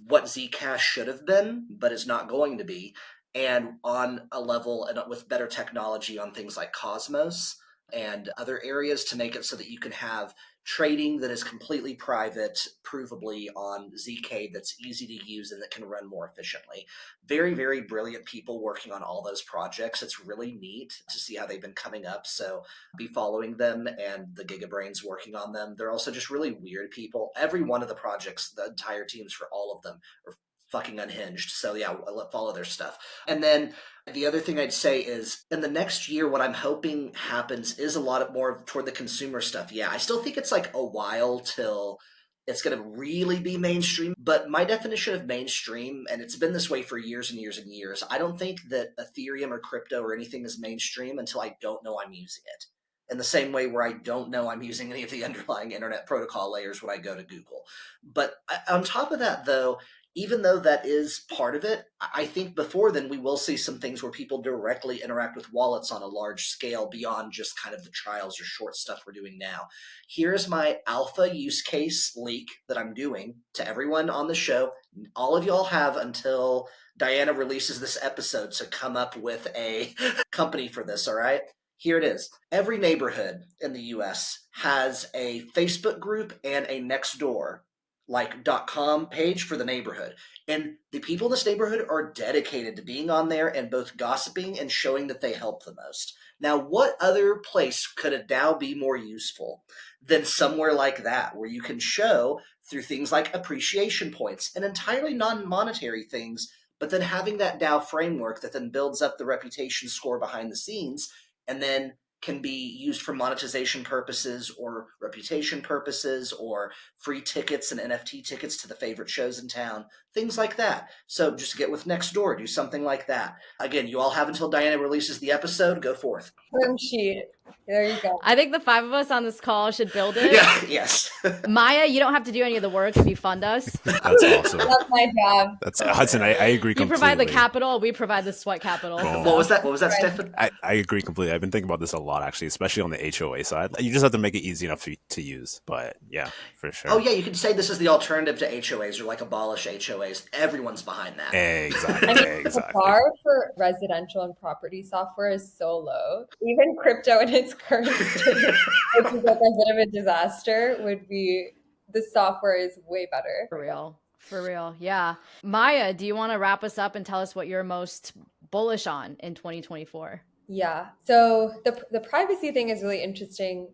what Zcash should have been, but is not going to be, and on a level and with better technology on things like Cosmos and other areas to make it so that you can have trading that is completely private, provably on ZK, that's easy to use and that can run more efficiently. Very, very brilliant people working on all those projects. It's really neat to see how they've been coming up. So be following them and the GigaBrains working on them. They're also just really weird people. Every one of the projects, the entire teams for all of them are fucking unhinged. So yeah, I'll follow their stuff. And then the other thing I'd say is in the next year, what I'm hoping happens is a lot more toward the consumer stuff. Yeah, I still think it's like a while till it's going to really be mainstream. But my definition of mainstream, and it's been this way for years and years and years, I don't think that Ethereum or crypto or anything is mainstream until I don't know I'm using it. In the same way where I don't know I'm using any of the underlying internet protocol layers when I go to Google. But on top of that, though, even though that is part of it, I think before then we will see some things where people directly interact with wallets on a large scale beyond just kind of the trials or short stuff we're doing now. Here's my alpha use case leak that I'm doing to everyone on the show. All of y'all have until Diana releases this episode to come up with a company for this, all right? Here it is. Every neighborhood in the US has a Facebook group and a Nextdoor like .com page for the neighborhood. And the people in this neighborhood are dedicated to being on there and both gossiping and showing that they help the most. Now, what other place could a DAO be more useful than somewhere like that, where you can show through things like appreciation points and entirely non-monetary things, but then having that DAO framework that then builds up the reputation score behind the scenes and then can be used for monetization purposes or reputation purposes or free tickets and NFT tickets to the favorite shows in town, things like that. So just get with Nextdoor, do something like that. Again, you all have until Diana releases the episode. Go forth. Term sheet. There you go. I think the 5 of us on this call should build it. Yeah, yes. Maya, you don't have to do any of the work if you fund us. That's awesome. That's my job. That's Hudson. I agree You completely. provide the capital, we provide the sweat capital. Well, What was that, Stefen? I agree completely. I've been thinking about this a lot, actually, especially on the HOA side. You just have to make it easy enough to use. But yeah, for sure. Oh, yeah, you could say this is the alternative to HOAs or like abolish HOAs. Everyone's behind that. Exactly. I mean, exactly. the bar for residential and property software is so low. Even crypto in its current state, which is like a bit of a disaster, would be the software is way better. For real. For real. Yeah. Maya, do you want to wrap us up and tell us what you're most bullish on in 2024? Yeah. So the privacy thing is really interesting,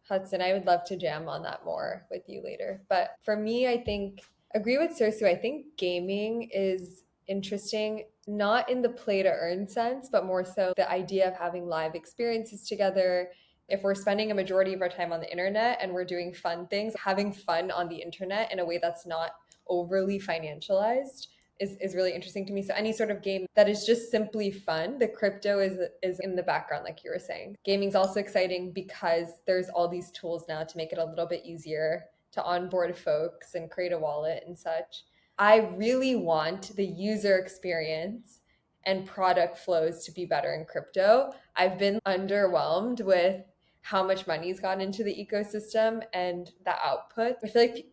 Hudson. I would love to jam on that more with you later. But for me, I think, agree with Sirsu. I think gaming is interesting, not in the play to earn sense, but more so the idea of having live experiences together. If we're spending a majority of our time on the internet and we're doing fun things, having fun on the internet in a way that's not overly financialized is really interesting to me. So any sort of game that is just simply fun, the crypto is in the background, like you were saying. Gaming's also exciting because there's all these tools now to make it a little bit easier to onboard folks and create a wallet and such. I really want the user experience and product flows to be better in crypto. I've been underwhelmed with how much money's gone into the ecosystem and the output. I feel like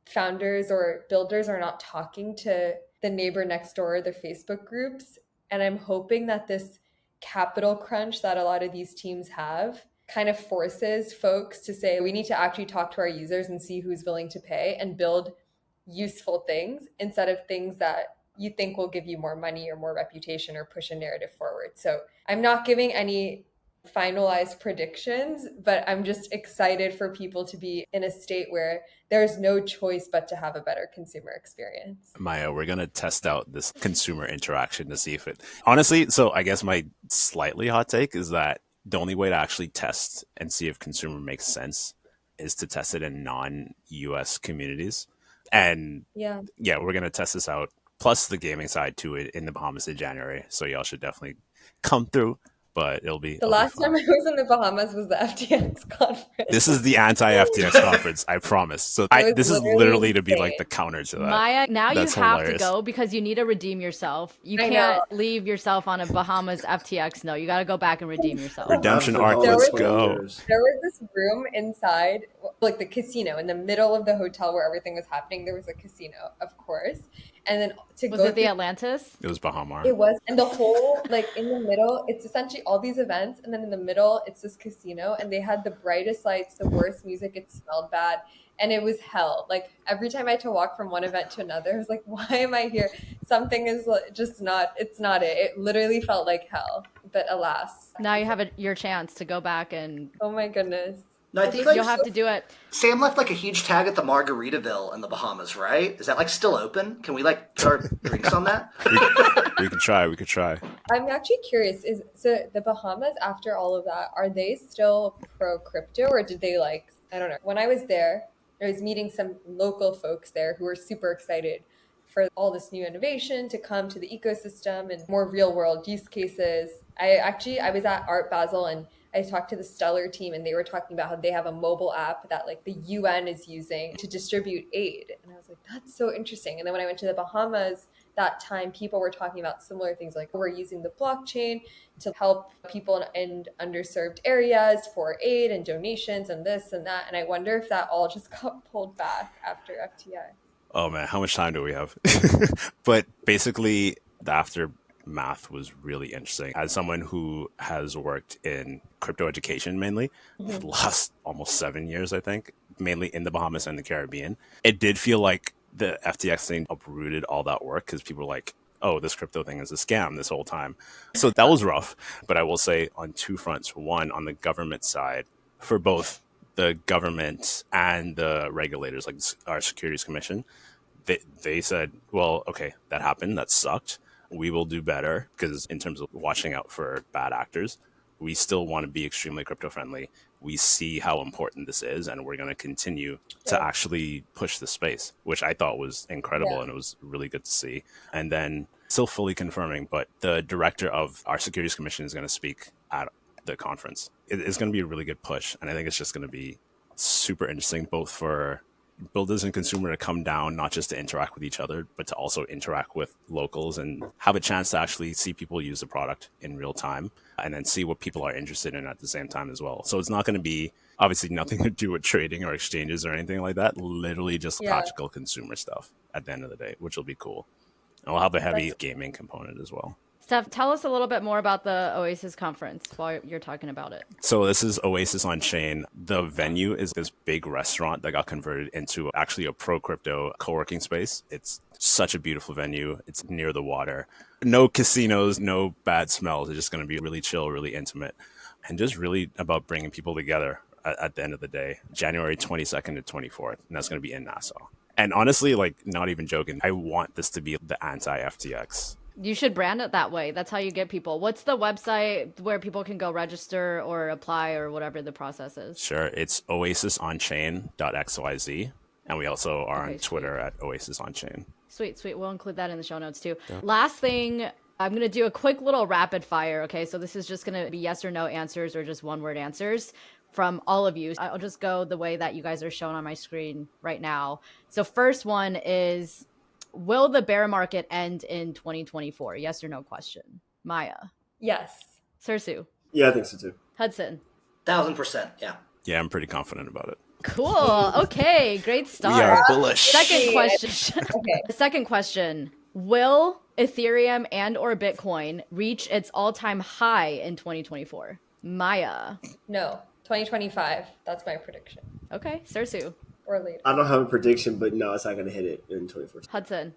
founders or builders are not talking to the neighbor next door or their Facebook groups. And I'm hoping that this capital crunch that a lot of these teams have kind of forces folks to say, we need to actually talk to our users and see who's willing to pay and build useful things instead of things that you think will give you more money or more reputation or push a narrative forward. So I'm not giving any finalized predictions, but I'm just excited for people to be in a state where there's no choice but to have a better consumer experience. Maya, we're going to test out this consumer interaction to see if it honestly. So I guess my slightly hot take is that the only way to actually test and see if consumer makes sense is to test it in non-US communities. And yeah, we're going to test this out. Plus the gaming side to it in the Bahamas in January. So y'all should definitely come through. But it'll be last time I was in the Bahamas was the FTX conference. This is the anti-FTX conference, I promise. So this is literally to be like the counter to that. Maya, now That's you have hilarious. to go because you need to redeem yourself. You can't leave yourself on a Bahamas FTX. No, you got to go back and redeem yourself. Redemption arc, let's go. There was this room inside like the casino in the middle of the hotel where everything was happening. There was a casino, of course. And then Was it the Atlantis? It was Bahamar. It was. And the whole, like in the middle, it's essentially all these events. And then in the middle, it's this casino. And they had the brightest lights, the worst music. It smelled bad. And it was hell. Like every time I had to walk from one event to another, I was like, why am I here? Something is just not, it's not it. It literally felt like hell. But alas. Now you have your chance to go back and... Oh my goodness. No, I think like, you'll have to do it. Sam left like a huge tag at the Margaritaville in the Bahamas, right? Is that like still open? Can we like put our drinks on that? We could try. I'm actually curious. So the Bahamas, after all of that, are they still pro crypto, or did they like, I don't know. When I was there, I was meeting some local folks there who were super excited for all this new innovation to come to the ecosystem and more real world use cases. I was at Art Basel and I talked to the Stellar team and they were talking about how they have a mobile app that like the UN is using to distribute aid. And I was like, that's so interesting. And then when I went to the Bahamas that time, people were talking about similar things like we're using the blockchain to help people in underserved areas for aid and donations and this and that. And I wonder if that all just got pulled back after FTI. Oh man, how much time do we have? But basically, the aftermath was really interesting. As someone who has worked in crypto education mainly for the last almost 7 years, I think, mainly in the Bahamas and the Caribbean, it did feel like the FTX thing uprooted all that work because people were like, oh, this crypto thing is a scam this whole time. So that was rough. But I will say on two fronts. One, on the government side, for both the government and the regulators, like our Securities Commission, they said, well, okay, that happened. That sucked. We will do better because in terms of watching out for bad actors, we still want to be extremely crypto friendly. We see how important this is, and we're going to continue to actually push the space, which I thought was incredible and it was really good to see. And then still fully confirming, but the director of our Securities Commission is going to speak at the conference. It's going to be a really good push, and I think it's just going to be super interesting both for builders and consumer to come down, not just to interact with each other, but to also interact with locals and have a chance to actually see people use the product in real time and then see what people are interested in at the same time as well. So it's not going to be obviously nothing to do with trading or exchanges or anything like that, literally just practical consumer stuff at the end of the day, which will be cool. And we'll have a heavy gaming component as well. Steph, tell us a little bit more about the Oasis conference while you're talking about it. So this is Oasis Onchain. The venue is this big restaurant that got converted into actually a pro crypto co-working space. It's such a beautiful venue. It's near the water. No casinos, no bad smells. It's just going to be really chill, really intimate, and just really about bringing people together at the end of the day, January 22nd to 24th. And that's going to be in Nassau. And honestly, like, not even joking, I want this to be the anti-FTX. You should brand it that way. That's how you get people. What's the website where people can go register or apply or whatever the process is? Sure. It's oasisonchain.xyz. And we also are on Twitter at Oasis Onchain. Sweet. We'll include that in the show notes too. Yeah. Last thing, I'm going to do a quick little rapid fire. Okay. So this is just going to be yes or no answers or just one word answers from all of you. I'll just go the way that you guys are shown on my screen right now. So first one is, will the bear market end in 2024? Yes or no question. Maya. Yes. Sirsu. Yeah, I think so too. Hudson. 1000%. Yeah. Yeah, I'm pretty confident about it. Cool. Okay, great start. We are bullish. Second question. Okay. Second question. Will Ethereum and or Bitcoin reach its all-time high in 2024? Maya. No. 2025. That's my prediction. Okay. Sirsu. Or later. I don't have a prediction, but no, it's not going to hit it in 2024. Hudson.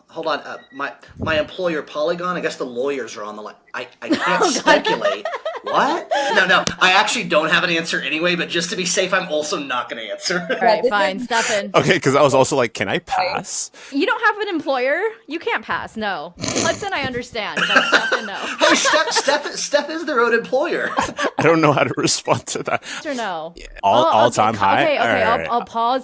Hold on. My employer, Polygon, I guess the lawyers are on the line. I can't speculate. What? No. I actually don't have an answer anyway, but just to be safe, I'm also not going to answer. All right, fine. Stefen. Okay, because I was also like, can I pass? You don't have an employer? You can't pass. No. Hudson, I understand, but Stefen, no. Hey, Steph is their own employer. I don't know how to respond to that. Yes or no? Yeah. All-time high? Okay, right.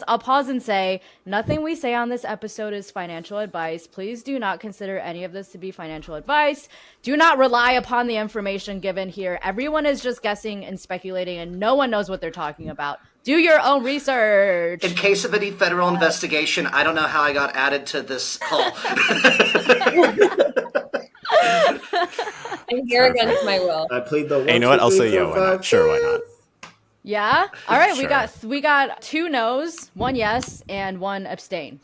I'll pause and say, nothing we say on this episode is financial advice. Please do not consider any of this to be financial advice. Do not rely upon the information given here. Everyone is just guessing and speculating, and no one knows what they're talking about. Do your own research. In case of any federal investigation, I don't know how I got added to this call. I'm here against my will. I plead the one. Hey, you know what? I'll say yeah. Why not? Sure, why not? Yeah. All right. Sure. We got 2 no's, 1 yes, and 1 abstain.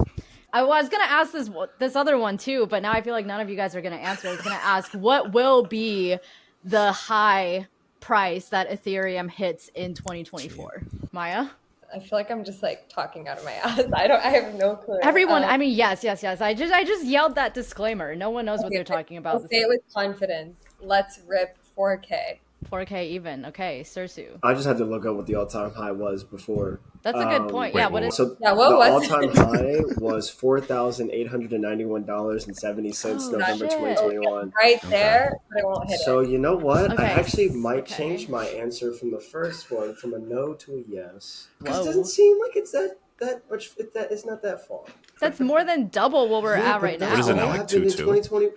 I was gonna ask this other one too, but now I feel like none of you guys are gonna answer. I was gonna ask, what will be the high price that Ethereum hits in 2024? Maya? I feel like I'm just like talking out of my ass. I have no clue. Everyone, I mean, yes. I just yelled that disclaimer. No one knows what they're talking I'll about. say it with confidence. Let's rip 4K. 4K even. Okay, Sirsu. I just had to look up what the all-time high was before. That's a good point. Yeah, what is So Yeah, the what was it? all-time high was $4,891.70 November shit. 2021. Right there, but I won't hit So it. you know what? Okay. I actually might Okay. change my answer from the first one from a no to a yes. Because Whoa. it doesn't seem like it's that much. It's not that far. That's more than double what we're Yeah, at but right now. What is it now, like happened in 2-2? 2020.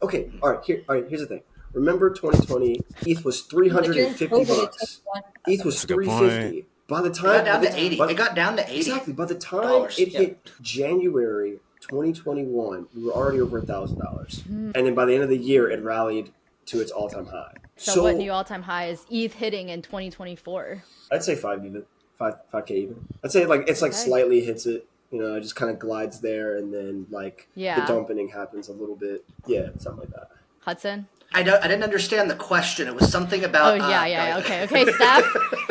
Okay, all right. Here's the thing. Remember 2020? ETH was $350. ETH was That's a good $350. By the It time got down to 80. It got down to 80. Exactly. By the time dollars, it yeah. hit January 2021, we were already over $1,000, and then by the end of the year, it rallied to its all-time high. So what new all-time high is ETH hitting in 2024? I'd say 5K even. I'd say it's like Okay. slightly hits it. You know, it just kind of glides there, and then like Yeah. the dumping happens a little bit. Yeah, something like that. Hudson? I didn't understand the question. It was something about. Okay, Steph?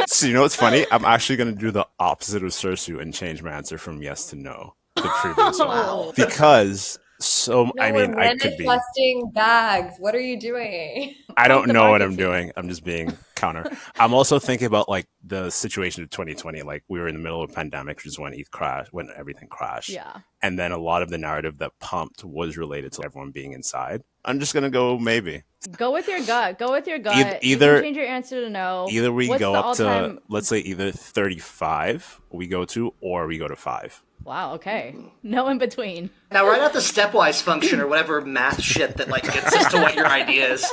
So you know what's funny? I'm actually going to do the opposite of Sirsu and change my answer from yes to no. The previous one. Wow. Because No, I mean, we're I could be. manifesting bags. What are you doing? I don't the know what market I'm scene. doing. I'm just being counter. I'm also thinking about like the situation of 2020. Like we were in the middle of a pandemic, which is when ETH crashed, when everything crashed. Yeah. And then a lot of the narrative that pumped was related to everyone being inside. I'm just gonna go maybe. Go with your gut. You Either- can change your answer to no. Either we What's go the up all-time- to let's say either 35 we go to, or we go to 5. Wow, okay. No in between. Now write out the stepwise function or whatever math shit that like gets us to what your idea is.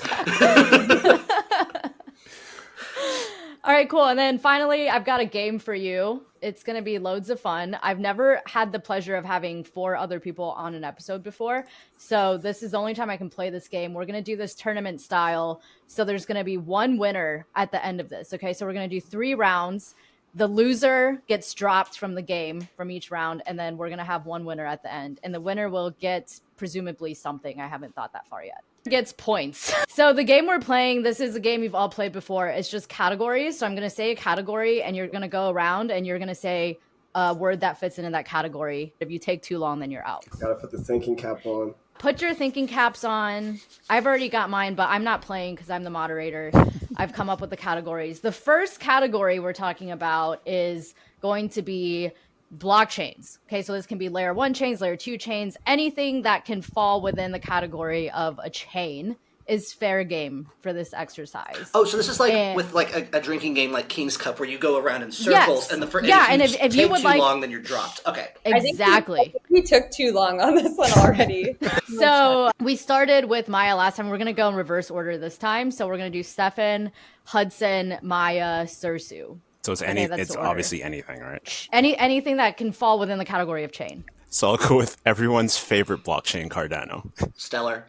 All right, cool. And then finally, I've got a game for you. It's going to be loads of fun. I've never had the pleasure of having 4 other people on an episode before. So this is the only time I can play this game. We're going to do this tournament style. So there's going to be 1 winner at the end of this. Okay, so we're going to do 3 rounds. The loser gets dropped from the game from each round. And then we're going to have 1 winner at the end. And the winner will get presumably something. I haven't thought that far yet. Gets points. So the game we're playing, this is a game you've all played before. It's just categories. So I'm going to say a category and you're going to go around and you're going to say a word that fits into that category. If you take too long, then you're out. Gotta put the thinking cap on. Put your thinking caps on. I've already got mine, but I'm not playing because I'm the moderator. I've come up with the categories. The first category we're talking about is going to be blockchains. Okay, so this can be layer 1 chains, layer 2 chains, anything that can fall within the category of a chain is fair game for this exercise. Oh, so this is like And- with like a drinking game like King's Cup where you go around in circles Yes. and the Yeah, and and if if you you take would too like- long, then you're dropped. Okay. Exactly. We took too long on this one already. So we started with Maya last time. We're going to go in reverse order this time. So we're going to do Stefen, Hudson, Maya, Sirsu. So it's Okay, that's it's the order. obviously anything, right? Anything that can fall within the category of chain. So I'll go with everyone's favorite blockchain, Cardano. Stellar.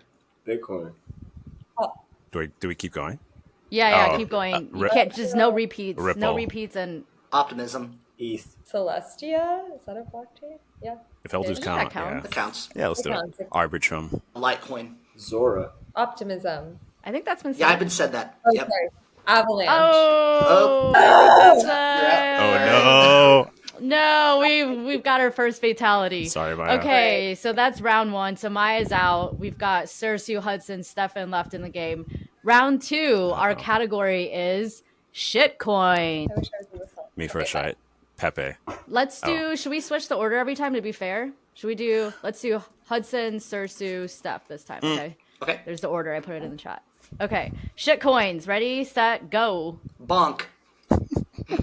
Bitcoin. Do we keep going? Yeah, Oh, keep going. You Rip- can't, just no repeats. No Ripple. repeats and Optimism. ETH. Celestia? Is that a blockchain? Yeah. If elders Yeah, count, that counts. That counts. yeah, let's do it. counts. Arbitrum. Litecoin. Zora. Optimism. I think that's been said. Yeah, I've been said that. Oh, Yep. sorry. Avalanche. Oh, Oh. that's Oh no, we've got our first fatality. Sorry, Maya. Okay, so that's round 1. So Maya's out. We've got Sirsu, Hudson, Stefen left in the game. Round 2, our category is shitcoin. I wish I was in this one. Me first, right? Pepe. Let's do. Should we switch the order every time to be fair? Let's do Hudson, Sirsu, Steph this time. Okay. Okay. There's the order. I put it in the chat. Okay. Shitcoins. Ready, set, go. Bonk.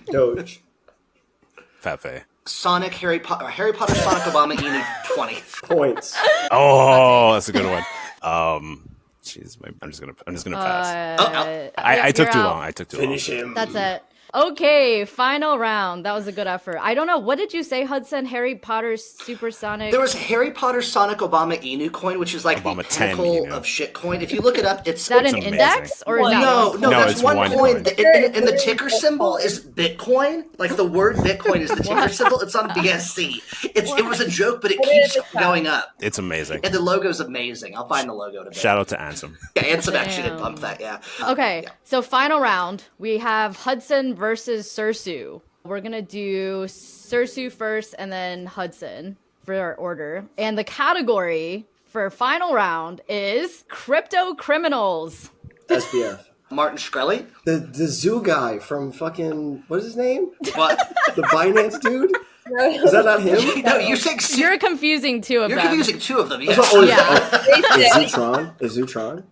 Doge. Pepe. Sonic, Harry Potter, Sonic, Obama, Emu, 20. Points. Oh, that's a good one. Jeez, I'm just gonna pass. Oh, I Yep, took you're too out. long. I took too long. Finish him. That's it. Okay, final round. That was a good effort. I don't know. What did you say, Hudson? Harry Potter's supersonic? There was Harry Potter Sonic Obama Inu coin, which is like Obama the 10 pinnacle Inu. of shitcoin. If you look it up, it's Is that It's an amazing. index? Or is that no, one? no, No, that's it's one one coin. coin. And the ticker symbol is Bitcoin. Like the word Bitcoin is the ticker symbol. It's on BSC. It was a joke, but it keeps going up. It's amazing. And the logo's amazing. I'll find the logo today. Shout out to Ansem. Yeah, Ansem actually did Damn. bump that. Yeah. Okay, so final round. We have Hudson versus Sirsu. We're going to do Sirsu first and then Hudson for our order. And the category for final round is crypto criminals. SBF. Martin Shkreli. The zoo guy from fucking, what is his name? What? The Binance dude? Is that not him? No, you're saying You're confusing two of you're them. confusing two of them. Yes. Oh, Yeah. is Zutron? Is Zutron?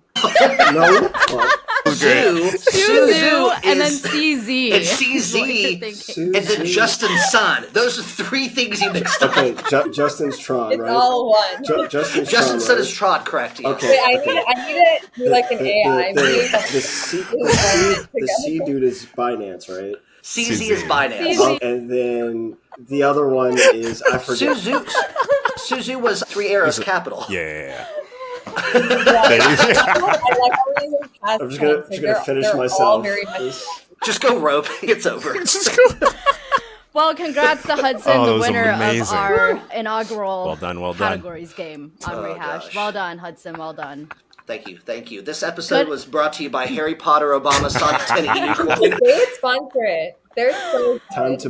No? Fuck. Suzu and then is- CZ. It's is what you're CZ. thinking. And then Justin Sun. Those are three things you mixed up. Okay, Justin's Tron, It's right? all one. Justin's Justin Tron, Sun right? is Trod, correct? Yes. Okay. Wait, I need to do like an AI. The C dude is Binance, right? CZ is Binance. CZ. And then the other one is, I forget. Suzu was Three Arrows Capital. Yeah. I like how we're using past I'm just tense, gonna they're- finish they're all myself. very much- Just go rope. It's over. Well, congrats to Hudson, Oh, that the was winner of amazing. our inaugural Well done. categories game on Oh, Rehash. gosh. Well done, Hudson. Well done. Thank you. Thank you. This episode Good. was brought to you by Harry Potter, Obama, Sonic 10 Unicorn. They would sponsor it. They're so Time good. to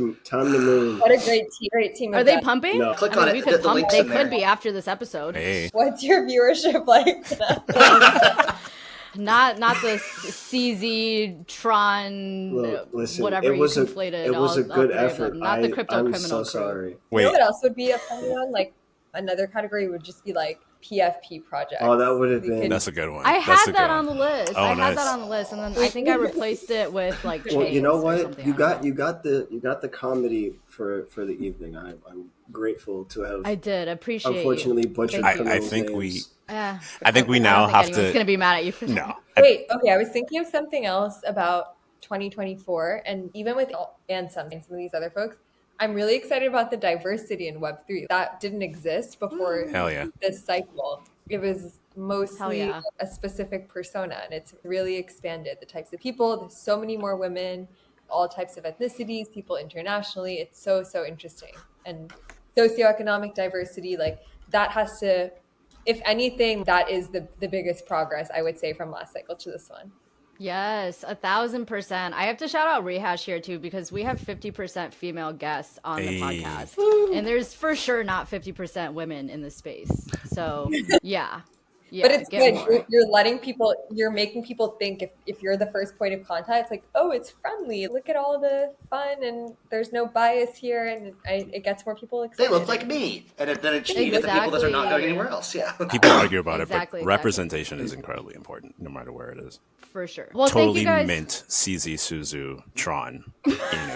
moon. What a great team. Are of they guys. pumping? No. Click I on mean, it. we could The pump. link's They in could there. be after this episode. Hey. What's your viewership like? Not the CZ Tron, Look, listen, whatever it was you a conflated. it was a all good three of effort. them. Not the crypto I'm criminal so crew. sorry. You know Wait. what else would be a funny one? Like another category would just be like PFP projects. Oh, that would have We been. could- That's a good one. I That's had a good that one. on the list. Oh, I had nice. that on the list, and then I think I replaced it with like. Well, you know chains or what? something. You I don't got know. the comedy for the evening. I'm grateful to have. I did appreciate. Unfortunately, butchered Thank you. criminals' think we- names. I think we now don't think have anyone's to. gonna be mad at you for that. No. Wait, okay. I was thinking of something else about 2024, and even with some of these other folks, I'm really excited about the diversity in Web3 that didn't exist before Hell yeah. this cycle. It was Hell mostly yeah. a specific persona, and it's really expanded the types of people. There's so many more women, all types of ethnicities, people internationally. It's so interesting, and socioeconomic diversity, like that has to. If anything, that is the biggest progress, I would say, from last cycle to this one. Yes, 1,000%. I have to shout out Rehash here too because we have 50% female guests on the Hey. podcast, and there's for sure not 50% women in this space. So yeah, But it's get good. more. You're making people think if you're the first point of contact, it's like, oh, it's friendly. Look at all the fun, and there's no bias here, and it gets more people They excited. look like me. And then it's you get the people that are not going anywhere else. Yeah. People argue about Exactly, it, but representation is incredibly important, no matter where it is. For sure. Well, Totally thank you guys. mint CZ Suzu Tron.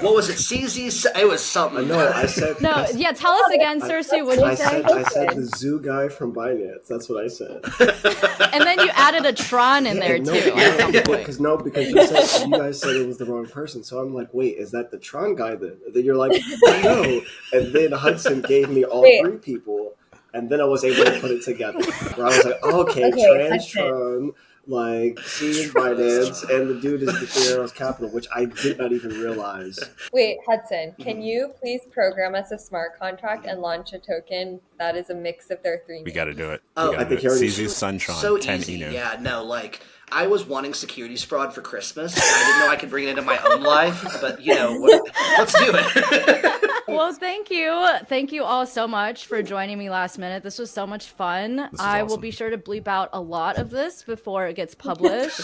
What was it? CZ? It was something. I know. I said. No, yeah, tell us again, Sirsu. What did I you say? said the zoo guy from Binance. That's what I said. And then you added a Tron in there No, too at some point. because you guys said it was the wrong person. So I'm like, wait, is that the Tron guy then? And then you're like, no. And then Hudson gave me all Wait. three people, and then I was able to put it together. Where I was like, okay, Okay, Tron, like C Binance, and the dude is the Three Arrows Capital, which I did not even realize. Wait, Hudson, can you please program us a smart contract and launch a token that is a mix of their three We names? got to do it. Oh, We gotta I think do it. he already- CZ Suntron, So 10 easy. Inu. Yeah, no, like I was wanting securities fraud for Christmas. I didn't know I could bring it into my own life, but let's do it. Well, thank you. Thank you all so much for joining me last minute. This was so much fun. I will awesome. be sure to bleep out a lot of this before it gets published.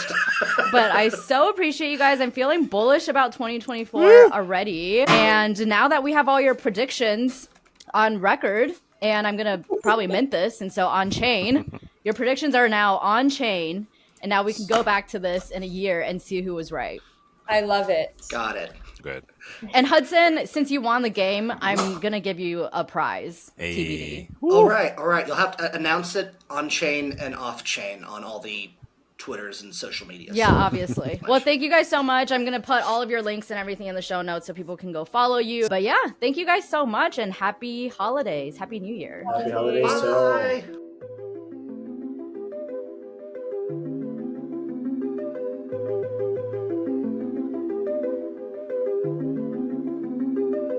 But I so appreciate you guys. I'm feeling bullish about 2024 already. And now that we have all your predictions on record, and I'm going to probably mint this, and so on chain, your predictions are now on chain. And now we can go back to this in a year and see who was right. I love it. Got it. Good. And Hudson, since you won the game, I'm going to give you a prize. Hey. TBD. All right. You'll have to announce it on chain and off chain on all the Twitters and social media. Yeah, obviously. Well, thank you guys so much. I'm going to put all of your links and everything in the show notes so people can go follow you. But yeah, thank you guys so much and happy holidays. Happy New Year. Happy holidays to all. Bye.